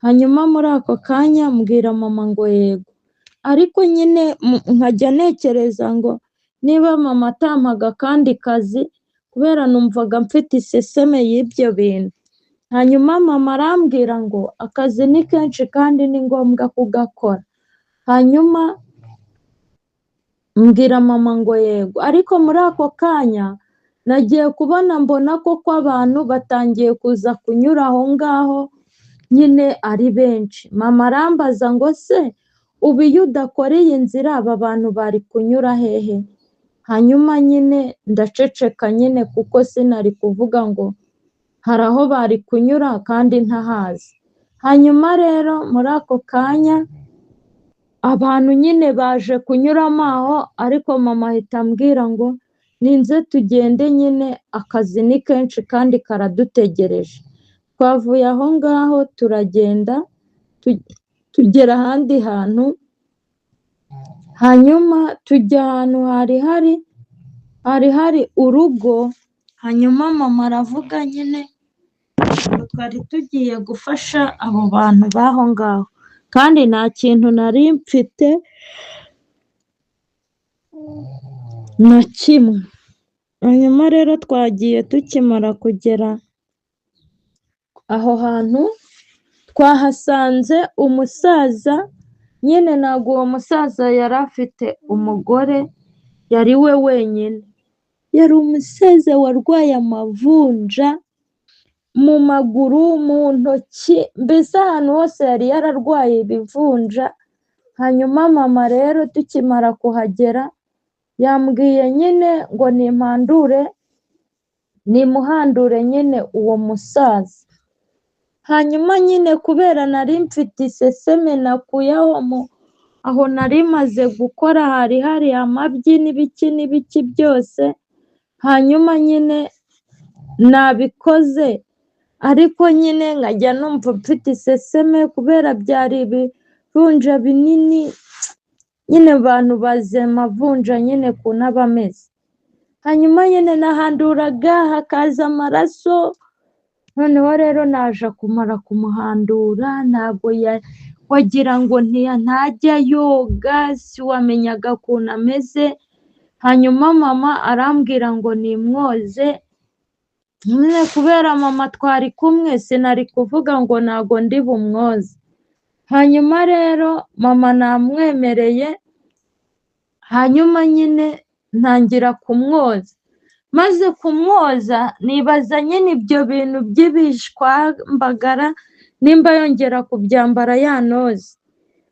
Hanyuma muri ako kanya mbwira mama ngo yego, ariko nyine nkajya ntekereza ngo niba mama atampaga akandi kazi, kubera numvaga mfite iseseme y'ibyo bintu. Hanyuma mama arambwira ngo akazi ni kenshi kandi ni ngombwa kugakora. Hanyuma mbwira mama ngo yego, ariko muri ako kanya nagiye kubona mbona ko abantu batangiye kuza kunyura aho ngaho nyine ari benshi. Mama arambaza ngo se ubu iyo udakora iyi nzira aba bantu bari kunyura hehe? Hanyuma nyine ndaceceka nyine kuko sinari kuvuga ngo hari aho bari kunyura kandi ntahazi. Hanyuma rero muri ako kanya abantu nyine baje kunyuramo aho, ariko mama ahita ambwira ngo ninze tugende nyine akazi ni kenshi kandi karadutegereje. Twavuye aho ngaho turagenda tugera ahandi hantu. Hanyuma tujya ahantu hari hari urugo. Hanyuma mama aravuga nyine ngo twari tugiye gufasha abo bantu b'aho ngaho kandi nta kintu nari mfite na kimwe. Hanyuma rero twagiye tukimara kugera aho hantu, twahasanze umusaza nyine. Ntabwo uwo musaza yari afite umugore, yari we wenyine. Yari umusaza warwaye amavunja mu maguru, mu ntoki, mbese ahantu hose yari yararwaye ibivunja. Hanyuma mama rero tukimara kuhagera yambwiye nyine ngo nimuhandure nyine uwo musaza. Hanyuma nyine kubera nari mfite iseseme nakuyeho aho nari maze gukora, hari amabyi n'ibiki byose. Hanyuma nyine nabikoze, ariko nyine nkajya numva mfite iseseme kubera byari ibivunja binini. Nyine abantu bazi amavunja nyine ukuntu aba ameze. Hanyuma nyine nahanduraga hakaza amaraso. Noneho rero naje kumara kumuhandura, ntabwo wagira ngo ntajya yoga, siwamenyaga ukuntu ameze. Hanyuma mama arambwira ngo nimwoze. Nyine kubera mama twari kumwe sinari kuvuga ngo ntabwo ndi bumwoze. Hanyuma rero mama namwemereye. Hanyuma nyine ntangira kumwoza. Maze kumwoza nibaza nyine ibyo bintu by'ibishwambagara nimba yongera kubyambara yanoze.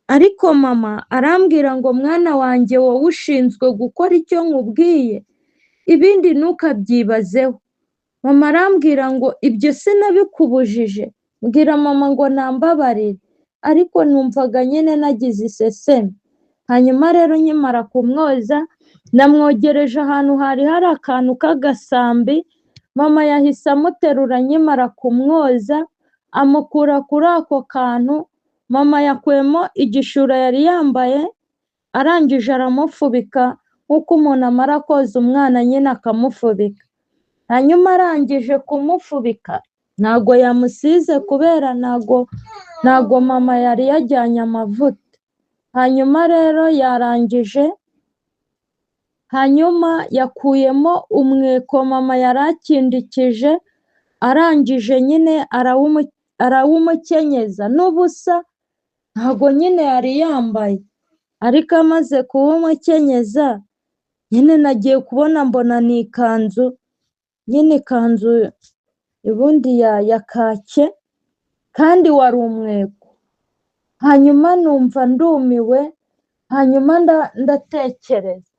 Ariko mama arambwira ngo mwana wanjye wowe ushinzwe gukora icyo nkubwiye, ibindi ntukabyibazeho. Mama arambwira ngo ibyo sinabikubujije. Mbwira mama ngo nambabarire, ariko numvaga nyine nagize iseseme. Hanyuma rero nkimara kumwoza namwogereje ahantu hari akantu k'agasambi, mama yahise amuterura nkimara kumwoza, amukura kuri ako kantu, mama yakuyemo igishura yari yambaye, arangije aramufubika nk'uko umuntu amara koza umwana nyine akamufubika. Hanyuma arangije kumufubika, ntago yamusize kubera ntago mama yari yajyanye amavuta. Hanyuma rero yarangije, hanyuma yakuyemo umweko mama yari akindikije, arangije nyine arawumukenyeza n'ubusa, ntago nyine yari yambaye, ariko amaze kuwumukenyeza nyine nagiye kubona mbona ni ikanzu, nyine ikanzu ubundi ya kake kandi wari umweko. Hanyuma numva ndumiwe, hanyuma ndatekereza,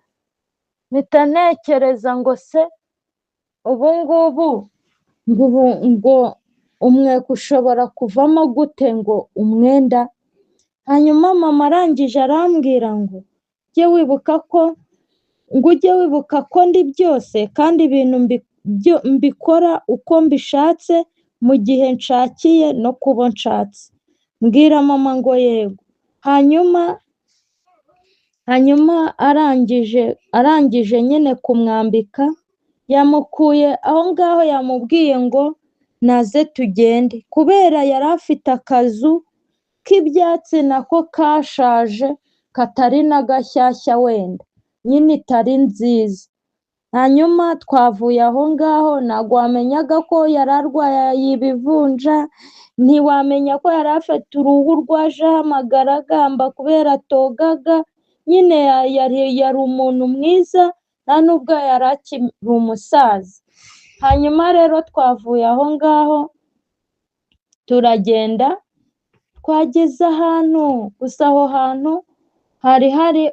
mpita ntekereza ngo se ubu ngubu ngo umweko ushobora kuvamo gute ngo umwenda? Hanyuma mama arangije arambwira ngo ujye wibuka ko ndi byose kandi ibintu mbikora uko mbishatse mu gihe nshakiye no kubo nshatse. Mbwira mama ngo yego. Hanyuma arangije nyine kumwambika, yamukuye aho ngaho, yamubwiye ngo naze tugende, kubera yari afite akazu k'ibyatsi nako kashaje katari na gashyashya, wenda nyine itari nziza. Hanyuma twavuye aho ngaho, ntabwo wamenyaga ko yari arwaye ibivunja, ntiwamenya ko yari afite uruhu rwajeho amagaragamba kubera atogaga, nyine yari umuntu mwiza, nta nubwo yari akiri umusaza. Hanyuma rero twavuye aho ngaho turagenda, twageze ahantu, gusa aho hantu hari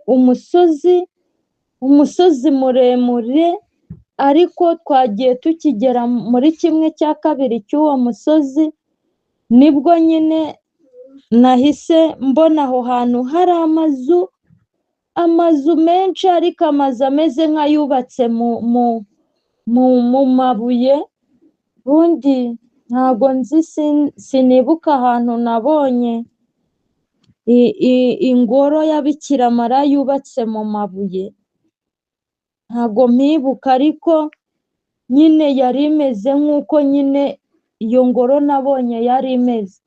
umusozi muremure, ariko twagiye tukigera muri 1/2 cy'uwo musozi, nibwo nyine nahise mbona aho hantu hari amazu menshi, ariko amazu ameze nk'ayubatse mu mabuye. Ubundi ntabwo nzi, sinibuka ahantu nabonye ingoro ya Bikira Mariya yubatse mu mabuye, ntabwo mpibuka, ariko nyine yari imeze nk'uko nyine iyo ngoro nabonye yari imeze.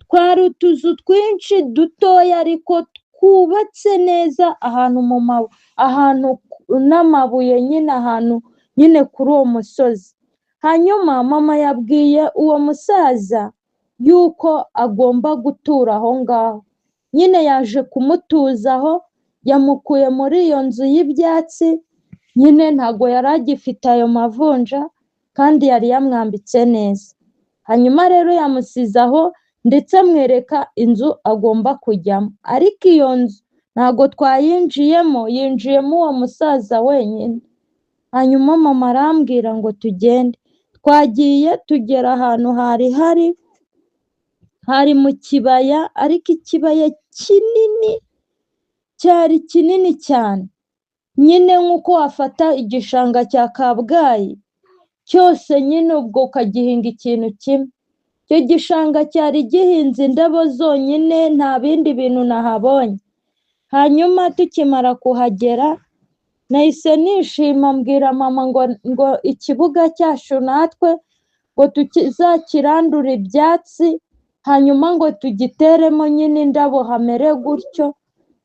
Twari utuzu twinshi dutoya ariko twubatse neza ahantu ahantu n'amabuye, nyine ahantu nyine kuri uwo musozi. Hanyuma mama yabwiye uwo musaza yuko agomba gutura aho ngaho, nyine yaje kumutuzaho, yamukuye muri iyo nzu y'ibyatsi, nyine ntabwo yari agifite ayo mavunja kandi yari yamwambitse neza. Hanyuma rero yamusize aho ndetse amwereka inzu agomba kujyamo, ariko iyo nzu ntabwo twayinjiyemo, yinjiyemo uwo musaza wenyine. Hanyuma mama arambwira ngo tugende, twagiye tugera ahantu hari mu kibaya, ariko ikibaya kinini, cyari kinini cyane, nyine nk'uko wafata igishanga cya Kabgayi cyose nyine ubwo ukagihinga ikintu kimwe. Icyo gishanga cyari gihinze indabo zonyine, nta bindi bintu nahabonye. Hanyuma tukimara kuhagera, nahise nishima, mbwira mama ngo ikibuga cyacu natwe ngo tuzakirandure ibyatsi, hanyuma ngo tugiteremo nyine indabo hamere gutyo.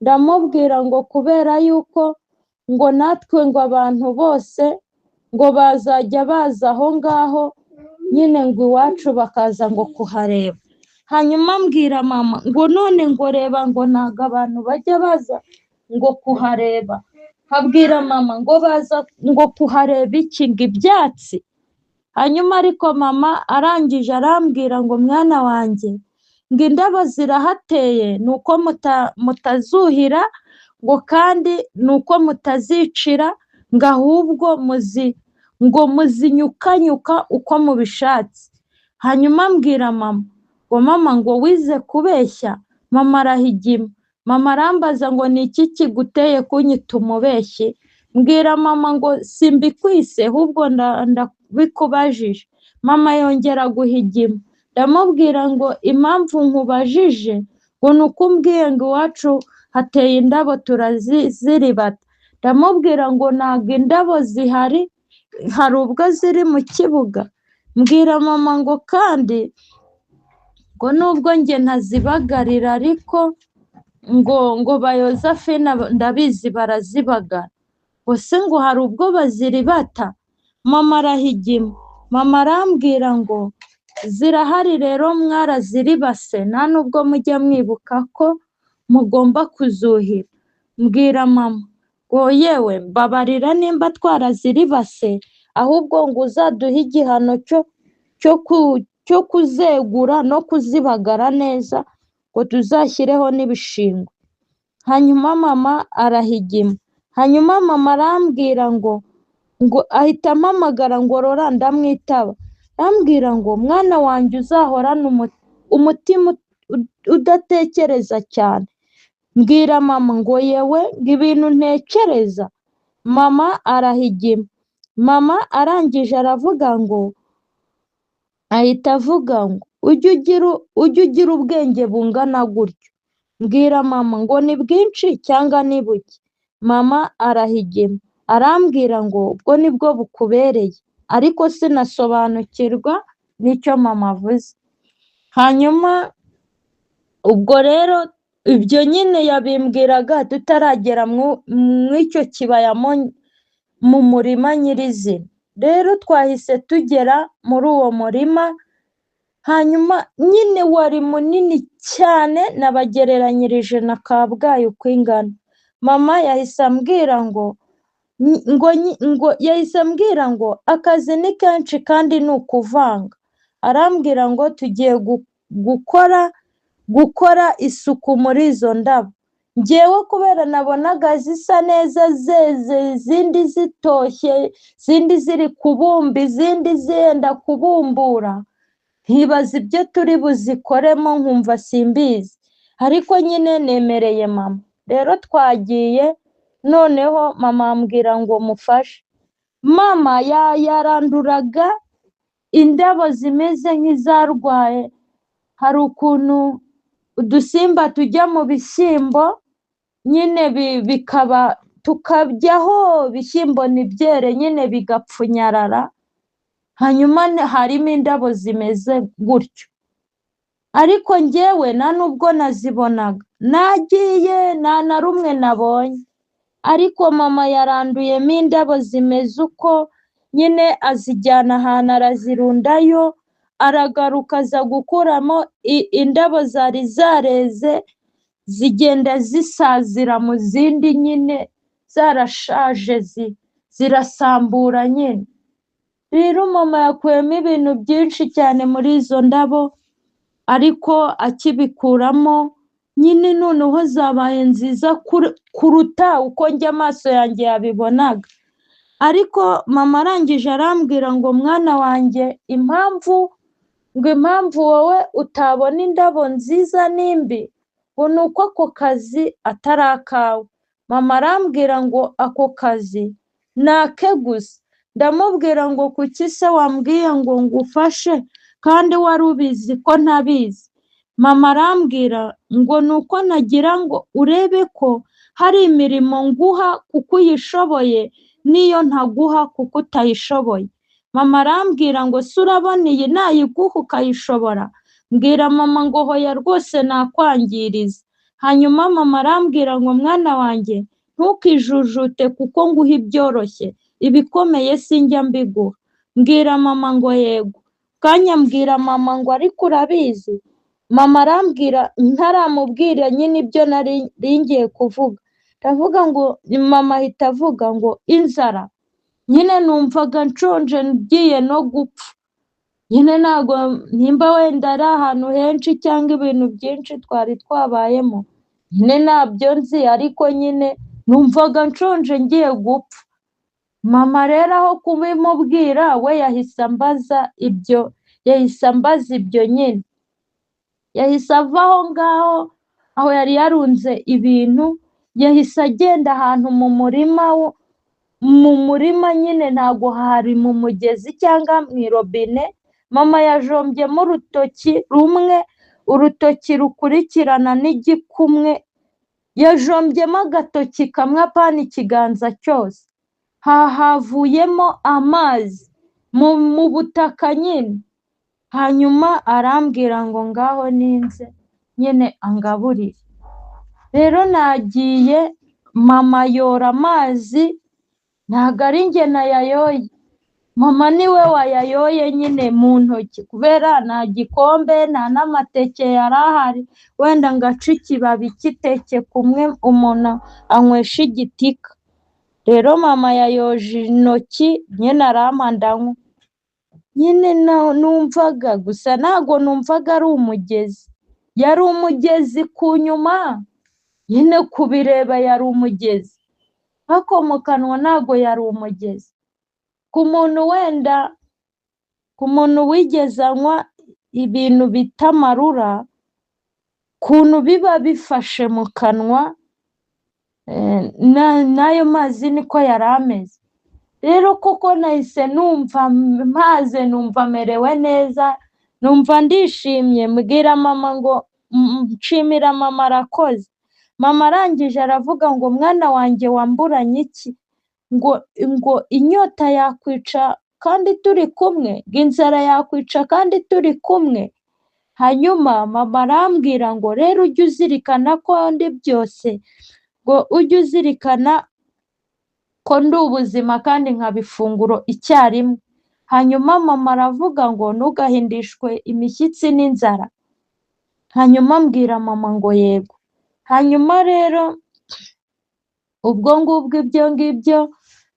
Ndamubwira ngo kubera yuko ngo natwe ngo abantu bose ngo bazajya baza aho ngaho, nyine ngo iwacu bakaza ngo kuhareba. Hanyuma mbwira mama ngo none ngo reba, ngo ntabwo abantu bajya baza ngo kuhareba. Habwira mama ngo baza ngo kuhareba iki, ngo ibyatsi? Hanyuma ariko mama arangije arambwira ngo mwana wanjye, ngo indabo zirahateye, ni uko mutazuhira, ngo kandi ni uko mutazicira, ngo ahubwo ngo muzinyukanyuka uko mubishatse. Hanyuma mbwira mama ngo wize kubeshya? Mama arahigima, mama arambaza ngo ni iki kiguteye kunyita umubeshyi? mbwira mama ngo simbikwise ahubwo ndabikubajije. Mama yongera guhigima, ndamubwira ngo impamvu nkubajije ngo ni uko umbwiye ngo iwacu hateye indabo turaziribata. Ndamubwira ngo ntabwo indabo zihari, hari ubwo ziri mu kibuga. Mbwira mama ngo kandi ngo nubwo njye ntazibagarira ariko ngo ba Yozephine ndabizi barazibagara. Gusa ngo hari ubwo baziribata. Mama arahigima, mama arambwira ngo zirahari rero mwaraziribase, nta nubwo mujya mwibuka ko mugomba kuzuhira. Mbwira mama ngo yewe mbabarira nimba twaraziribase, ahubwo ngo uzaduhe igihano cyo kuzegura no kuzibagara neza, ngo tuzashyireho n'ibishingwe. Hanyuma mama arahigima. Hanyuma mama arambwira ngo ahita ampamagara ngo Rora, ndamwitaba. Arambwira ngo mwana wanjye uzahorane umutima udatekereza cyane. Mbwira mama ngo yewe ngo ibintu ntekereza. Mama arahigima. Mama arangije aravuga ngo ahita avuga ngo ujye ugira ubwenge bungana gutyo. Mbwira mama ngo ni bwinshi cyangwa ni buke. Mama arahigima arambwira ngo ubwo nibwo bukubereye, ariko sinasobanukirwa n'icyo mama avuze. Hanyuma ubwo rero ibyo nyine yabimbwiraga tutaragera mu icyo kibaya mu murima nyirizina. Rero twahise tugera muri uwo murima, hanyuma nyine wari munini cyane, nabagereranyirije na Kabgayi uko ingana. Mama yahise ambwira ngo akazi ni kenshi kandi ni ukuvanga. Arambwira ngo tugiye gukora isuku muri izo ndabo. Njyewe kubera nabonaga zisa neza zeze, izindi zitoshye, izindi ziri kubumba, izindi zenda kubumbura, nkibaza ibyo turi buzikoremo nkumva simbizi, ariko nyine nemereye mama. Rero twagiye, noneho mama ambwira ngo mufashe. Mama yaranduraga indabo zimeze nk'izarwaye. Hari ukuntu udusimba tujya mu bishyimbo nyine bikaba tukabyaho, ibishyimbo ntibyere nyine bigapfunyarara, hanyuma harimo indabo zimeze gutyo. Ariko njyewe nta nubwo nazibonaga, nagiye nta na rumwe nabonye. Ariko mama yaranduyemo indabo zimeze uko nyine, azijyana ahantu arazirundayo, aragaruka aza gukuramo indabo zari zareze, zigenda zisazira mu zindi nyine zarashaje, zirasambura nyine. Rero mama yakuyemo ibintu byinshi cyane muri izo ndabo, ariko akibikuramo nyine noneho zabaye nziza kuruta uko njye amaso yanjye yabibonaga. Ariko mama arangije arambwira ngo mwana wanjye, impamvu wowe utabona indabo nziza nimbi, ngo ni uko ako kazi atari akawe. Mama arambwira ngo ako kazi ni ake gusa. Ndamubwira ngo kuki se wambwiye ngo ngufashe kandi wari ubizi ko ntabizi? Mama arambwira ngo ni uko nagira ngo urebe ko hari imirimo nguha kuko uyishoboye, n'iyo ntaguha kuko utayishoboye. Mama arambwira ngo se urabona iyi nayiguha ukayishobora? Mbwira mama ngo hoya rwose nakwangiriza. Hanyuma mama arambwira ngo mwana wanjye ntukijujute kuko nguha ibyoroshye, ibikomeye sinjya mbiguha. Mbwira mama ngo yego. Kanya mbwira mama ngo ariko urabizi? Mama arambwira ntaramubwira nyine ibyo nari ngiye kuvuga. Ndavuga ngo mama ahita avuga ngo inzara. Nyine numvaga nshonje ngiye no gupfa. Nyine ntabwo nimba wenda ari ahantu henshi cyangwa ibintu byinshi twari twabayemo, nyine ntabyo nzi, ariko nyine numvaga nshonje ngiye gupfa. Mama rero aho kubimubwira we yahise ambaza ibyo nyine. Yahise ava aho ngaho, aho yari yarunze ibintu, yahise agenda ahantu mu murima mu murima nyine, ntabwo hari mu mugezi cyangwa mu irobine. Mama yajombyemo urutoki rumwe, urutoki rukurikirana n'igikumwe, yajombyemo agatoki kamwe apana ikiganza cyose, havuyemo amazi mu butaka nyine. Hanyuma arambwira ngo ngaho ninze nyine angaburire. Rero nagiye, mama yora amazi, ntabwo ari njye nayayoye, mama niwe wayayoye nyine mu ntoki, kubera nta gikombe nta n'amateke yari ahari, wenda ngo ace ikibabi cy'iteke kumwe umuntu anywesha igitika. Rero mama yayoje intoki nyine arampa ndanywa. Nyine numvaga, gusa ntabwo numvaga ari umugezi, yari umugezi ku nyuma, nyine kubireba yari umugezi, ariko mu kanwa ntabwo yari umugezi. Ku muntu wenda, ku muntu wigeze anywa ibintu bita amarura, ukuntu biba bifashe mu kanwa, n'ayo mazi niko yari ameze. Rero kuko nahise numva mpaze, numva merewe neza, numva ndishimye, mbwira mama ngo nshimira mama arakoze. Mama arangije aravuga ngo mwana wanjye wamburanye iki, ngo inyota yakwica kandi turi kumwe, ngo inzara yakwica kandi turi kumwe. Hanyuma mama arambwira ngo rero ujye uzirikana ko ndi byose, ngo ujye uzirikana ko ndi ubuzima kandi nkaba ifunguro icyarimwe. Hanyuma mama aravuga ngo ntugahindishwe imishyitsi n'inzara. Hanyuma mbwira mama ngo yego. Hanyuma rero ubwo ngubwo ibyo ngibyo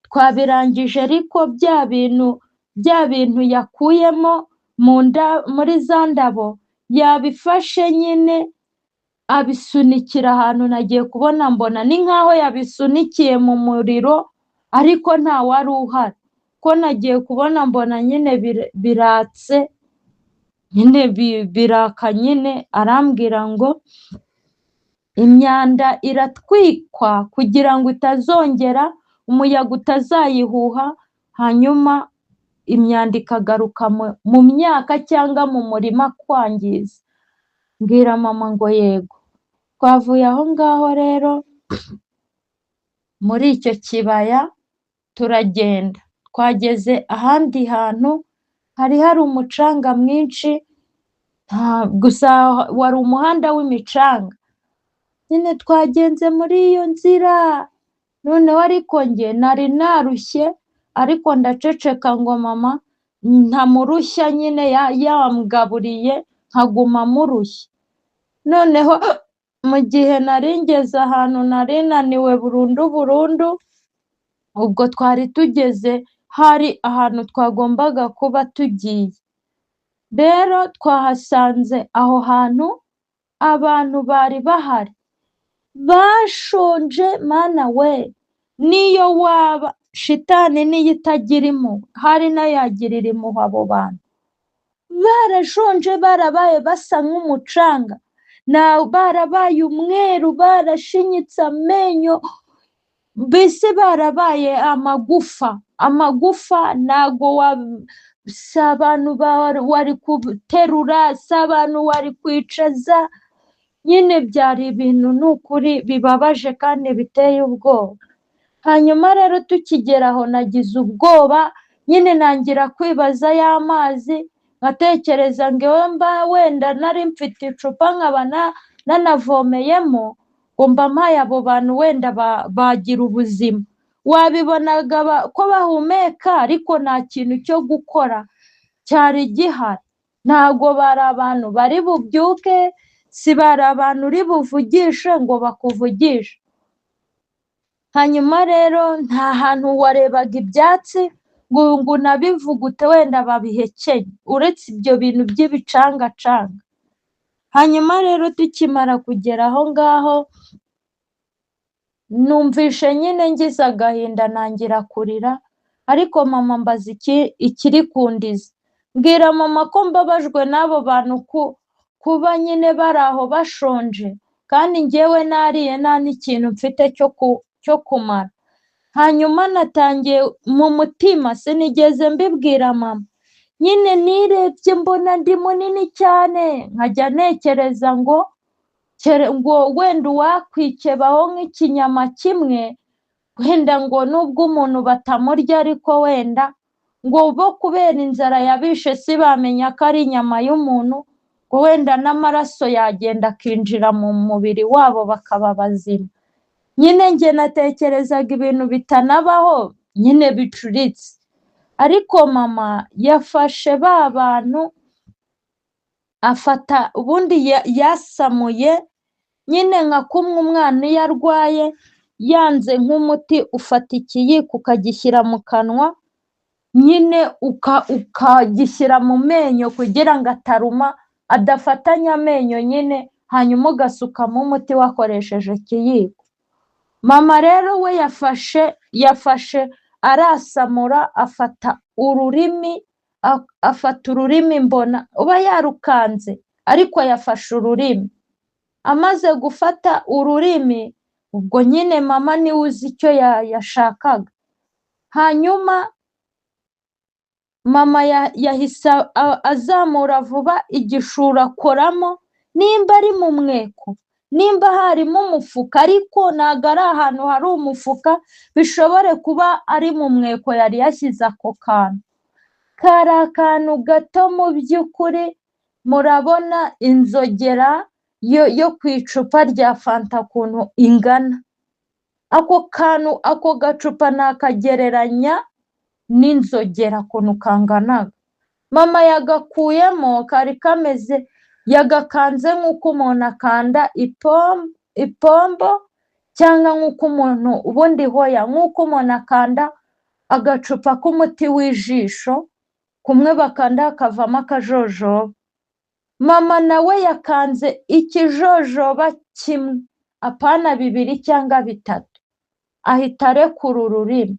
twabirangije, ariko bya bintu yakuyemo muri za ndabo yabifashe nyine abisunikira ahantu nagiye kubona, mbona ni nkaho yabisunikiye mu muriro, ariko nta wari uhari. Ko nagiye kubona mbona nyine biratse, nyine biraka nyine. Arambwira ngo imyanda iratwikwa kugira ngo itazongera, umuyaga utazayihuha, hanyuma imyanda ikagaruka mu myaka cyangwa mu murima kwangiza. Mbwira mama ngo yego. Twavuye aho ngaho rero muri icyo kibaya turagenda, twageze ahandi hantu hari umucanga mwinshi, gusa wari umuhanda w'imicanga. Nyine twagenze muri iyo nzira, noneho ariko njye nari narushye, ariko ndaceceka ngo mama ntamurushya, nyine yamugaburiye nkaguma murushya. Noneho mu gihe nari ngeze ahantu nari naniwe burundu, ubwo twari tugeze, hari ahantu twagombaga kuba tugiye. Rero twahasanze aho hantu abantu bari bahari bashonje, mana we, niyo waba shitani niyo itagira impuhwe, hari nayo yagirira impuhwe abo bantu. Barashonje, barabaye basa nk'umucanga, barabaye umweru, barashinyitse amenyo, mbese barabaye amagufa. Ntago si abantu wari guterura, si abantu wari kwicaza. Nyine byari ibintu n'ukuri bibabaje kandi biteye ubwoba. Hanyuma rero tukigera aho nagize ubwoba, nyine ntangira kwibaza y'amazi, ngatekereza ngo mba wenda nari mfite icupa nkaba nanavomeyemo, ngo mba mpaye abo bantu wenda bagira ubuzima. Wabibonaga ko bahumeka, ariko nta kintu cyo gukora cyari gihari. Ntabwo bari abantu bari bubyuke, si bari abantu uri buvugishe ngo bakuvugishe. Hanyuma rero nta hantu warebaga ibyatsi ngo unabivugute wenda babihekenye, uretse ibyo bintu by'ibicangacanga. Hanyuma rero tukimara kugera aho ngaho, numvishe nyine ngize agahinda, ntangira kurira, ariko mama mbaza ikiri kundiza. Mbwira mama ko mbabajwe n'abo bantu kuba nyine bari aho bashonje, kandi njyewe nariye nta n'ikintu mfite cyo kumara. hanyuma natangiye mu mutima sinigeze mbibwira mama, nyine nirebye mbona ndi munini cyane, nkajya ntekereza ngo wenda uwakwikebaho nk'ikinyama kimwe, wenda ngo nubwo umuntu batamurya ariko wenda ngo bo kubera inzara yabishe si bamenya ko ari inyama y'umuntu, ngo wenda n'amaraso yagenda akinjira mu mubiri wabo bakaba bazima. Nyine njye natekerezaga ibintu bitanabaho, nyine bicuritse. Ariko mama yafashe ba bantu afata ubundi yasamuye, nyine nka kumwe umwana iyo arwaye yanze nk'umuti ufata ikiyiko ukagishyira mu kanwa, nyine ukagishyira mu menyo kugira ngo ataruma adafatanya amenyo nyine, hanyuma ugasukamo umuti wakoresheje ikiyiko. Mama rero we yafashe arasamura afata ururimi mbona uba yarukanze, ariko yafashe ururimi. Amaze gufata ururimi, ubwo nyine mama niwe uzi icyo yashakaga. Hanyuma mama yahise azamura vuba igishura akoramo, nimba ari mu mweko, nimba harimo umufuka, ariko ntabwo ari ahantu hari umufuka, bishobore kuba ari mu mweko yari yashyize ako kantu. Kari akantu gato mu by'ukuri, murabona inzogera yo ku icupa rya fanta ukuntu ingana. Ako kantu, ako gacupa nakagereranya n'inzogera ukuntu kanganaga. Mama yagakuyemo, kari kameze, yagakanze nk'uko umuntu akanda ipombo, cyangwa nk'uko umuntu ubundi hoya, nk'uko umuntu akanda agacupa k'umuti w'ijisho, kumwe bakanda hakavamo akajojoba. Mama nawe yakanze ikijojoba kimwe, apana bibiri cyangwa bitatu, ahita arekura ururimi.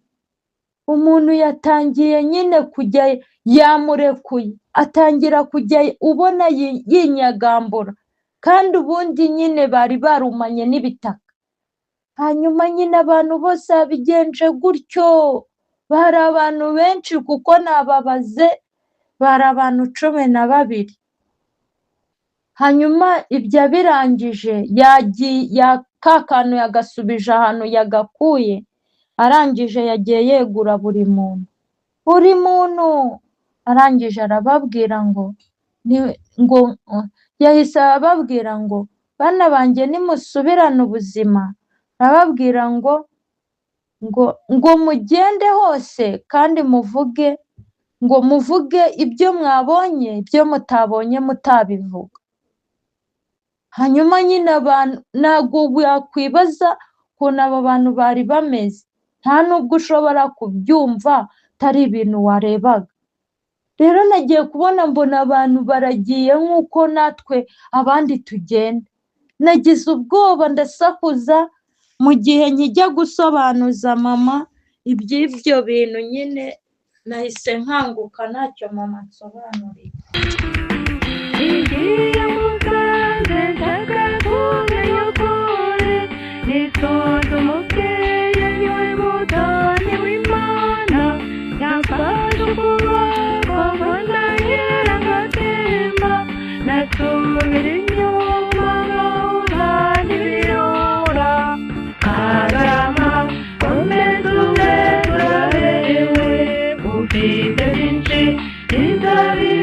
Umuntu yatangiye nyine kujya, yamurekuye atangira kujya ubona yinyagambura, kandi ubundi nyine bari barumanye n'ibitaka. Hanyuma nyine abantu bose babigenje gutyo, bari abantu benshi kuko nababaze, bari abantu 12. Hanyuma ibyo birangije, ka kantu yagasubije ahantu yagakuye, arangije yagiye yegura buri muntu, arangije arababwira ngo yahise ababwira ngo bana banjye nimusubirane ubuzima, arababwira ngo mugende hose kandi muvuge ibyo mwabonye, ibyo mutabonye mutabivuga. Hanyuma nyine abantu ntabwo wakwibaza ukuntu abo bantu bari bameze, nta nubwo ushobora kubyumva atari ibintu warebaga. Rero nagiye kubona mbona abantu baragiye nk'uko natwe abandi tugenda. Nagize ubwoba ndasakuza, mu gihe nkijya gusobanuza mama iby'ibyo bintu, nyine nahise nkanguka ntacyo mama nsobanuriye. Igiye mukaze nshaka kumenya ukuri, nitonze umubyeyi niwe mutoni w'Imana, yamfashe ukuboko ngo ndahira agatemba, nasubira inyuma nkahura n'ibirura. Karama komeza ube uraberewe, ufite byinshi bizabira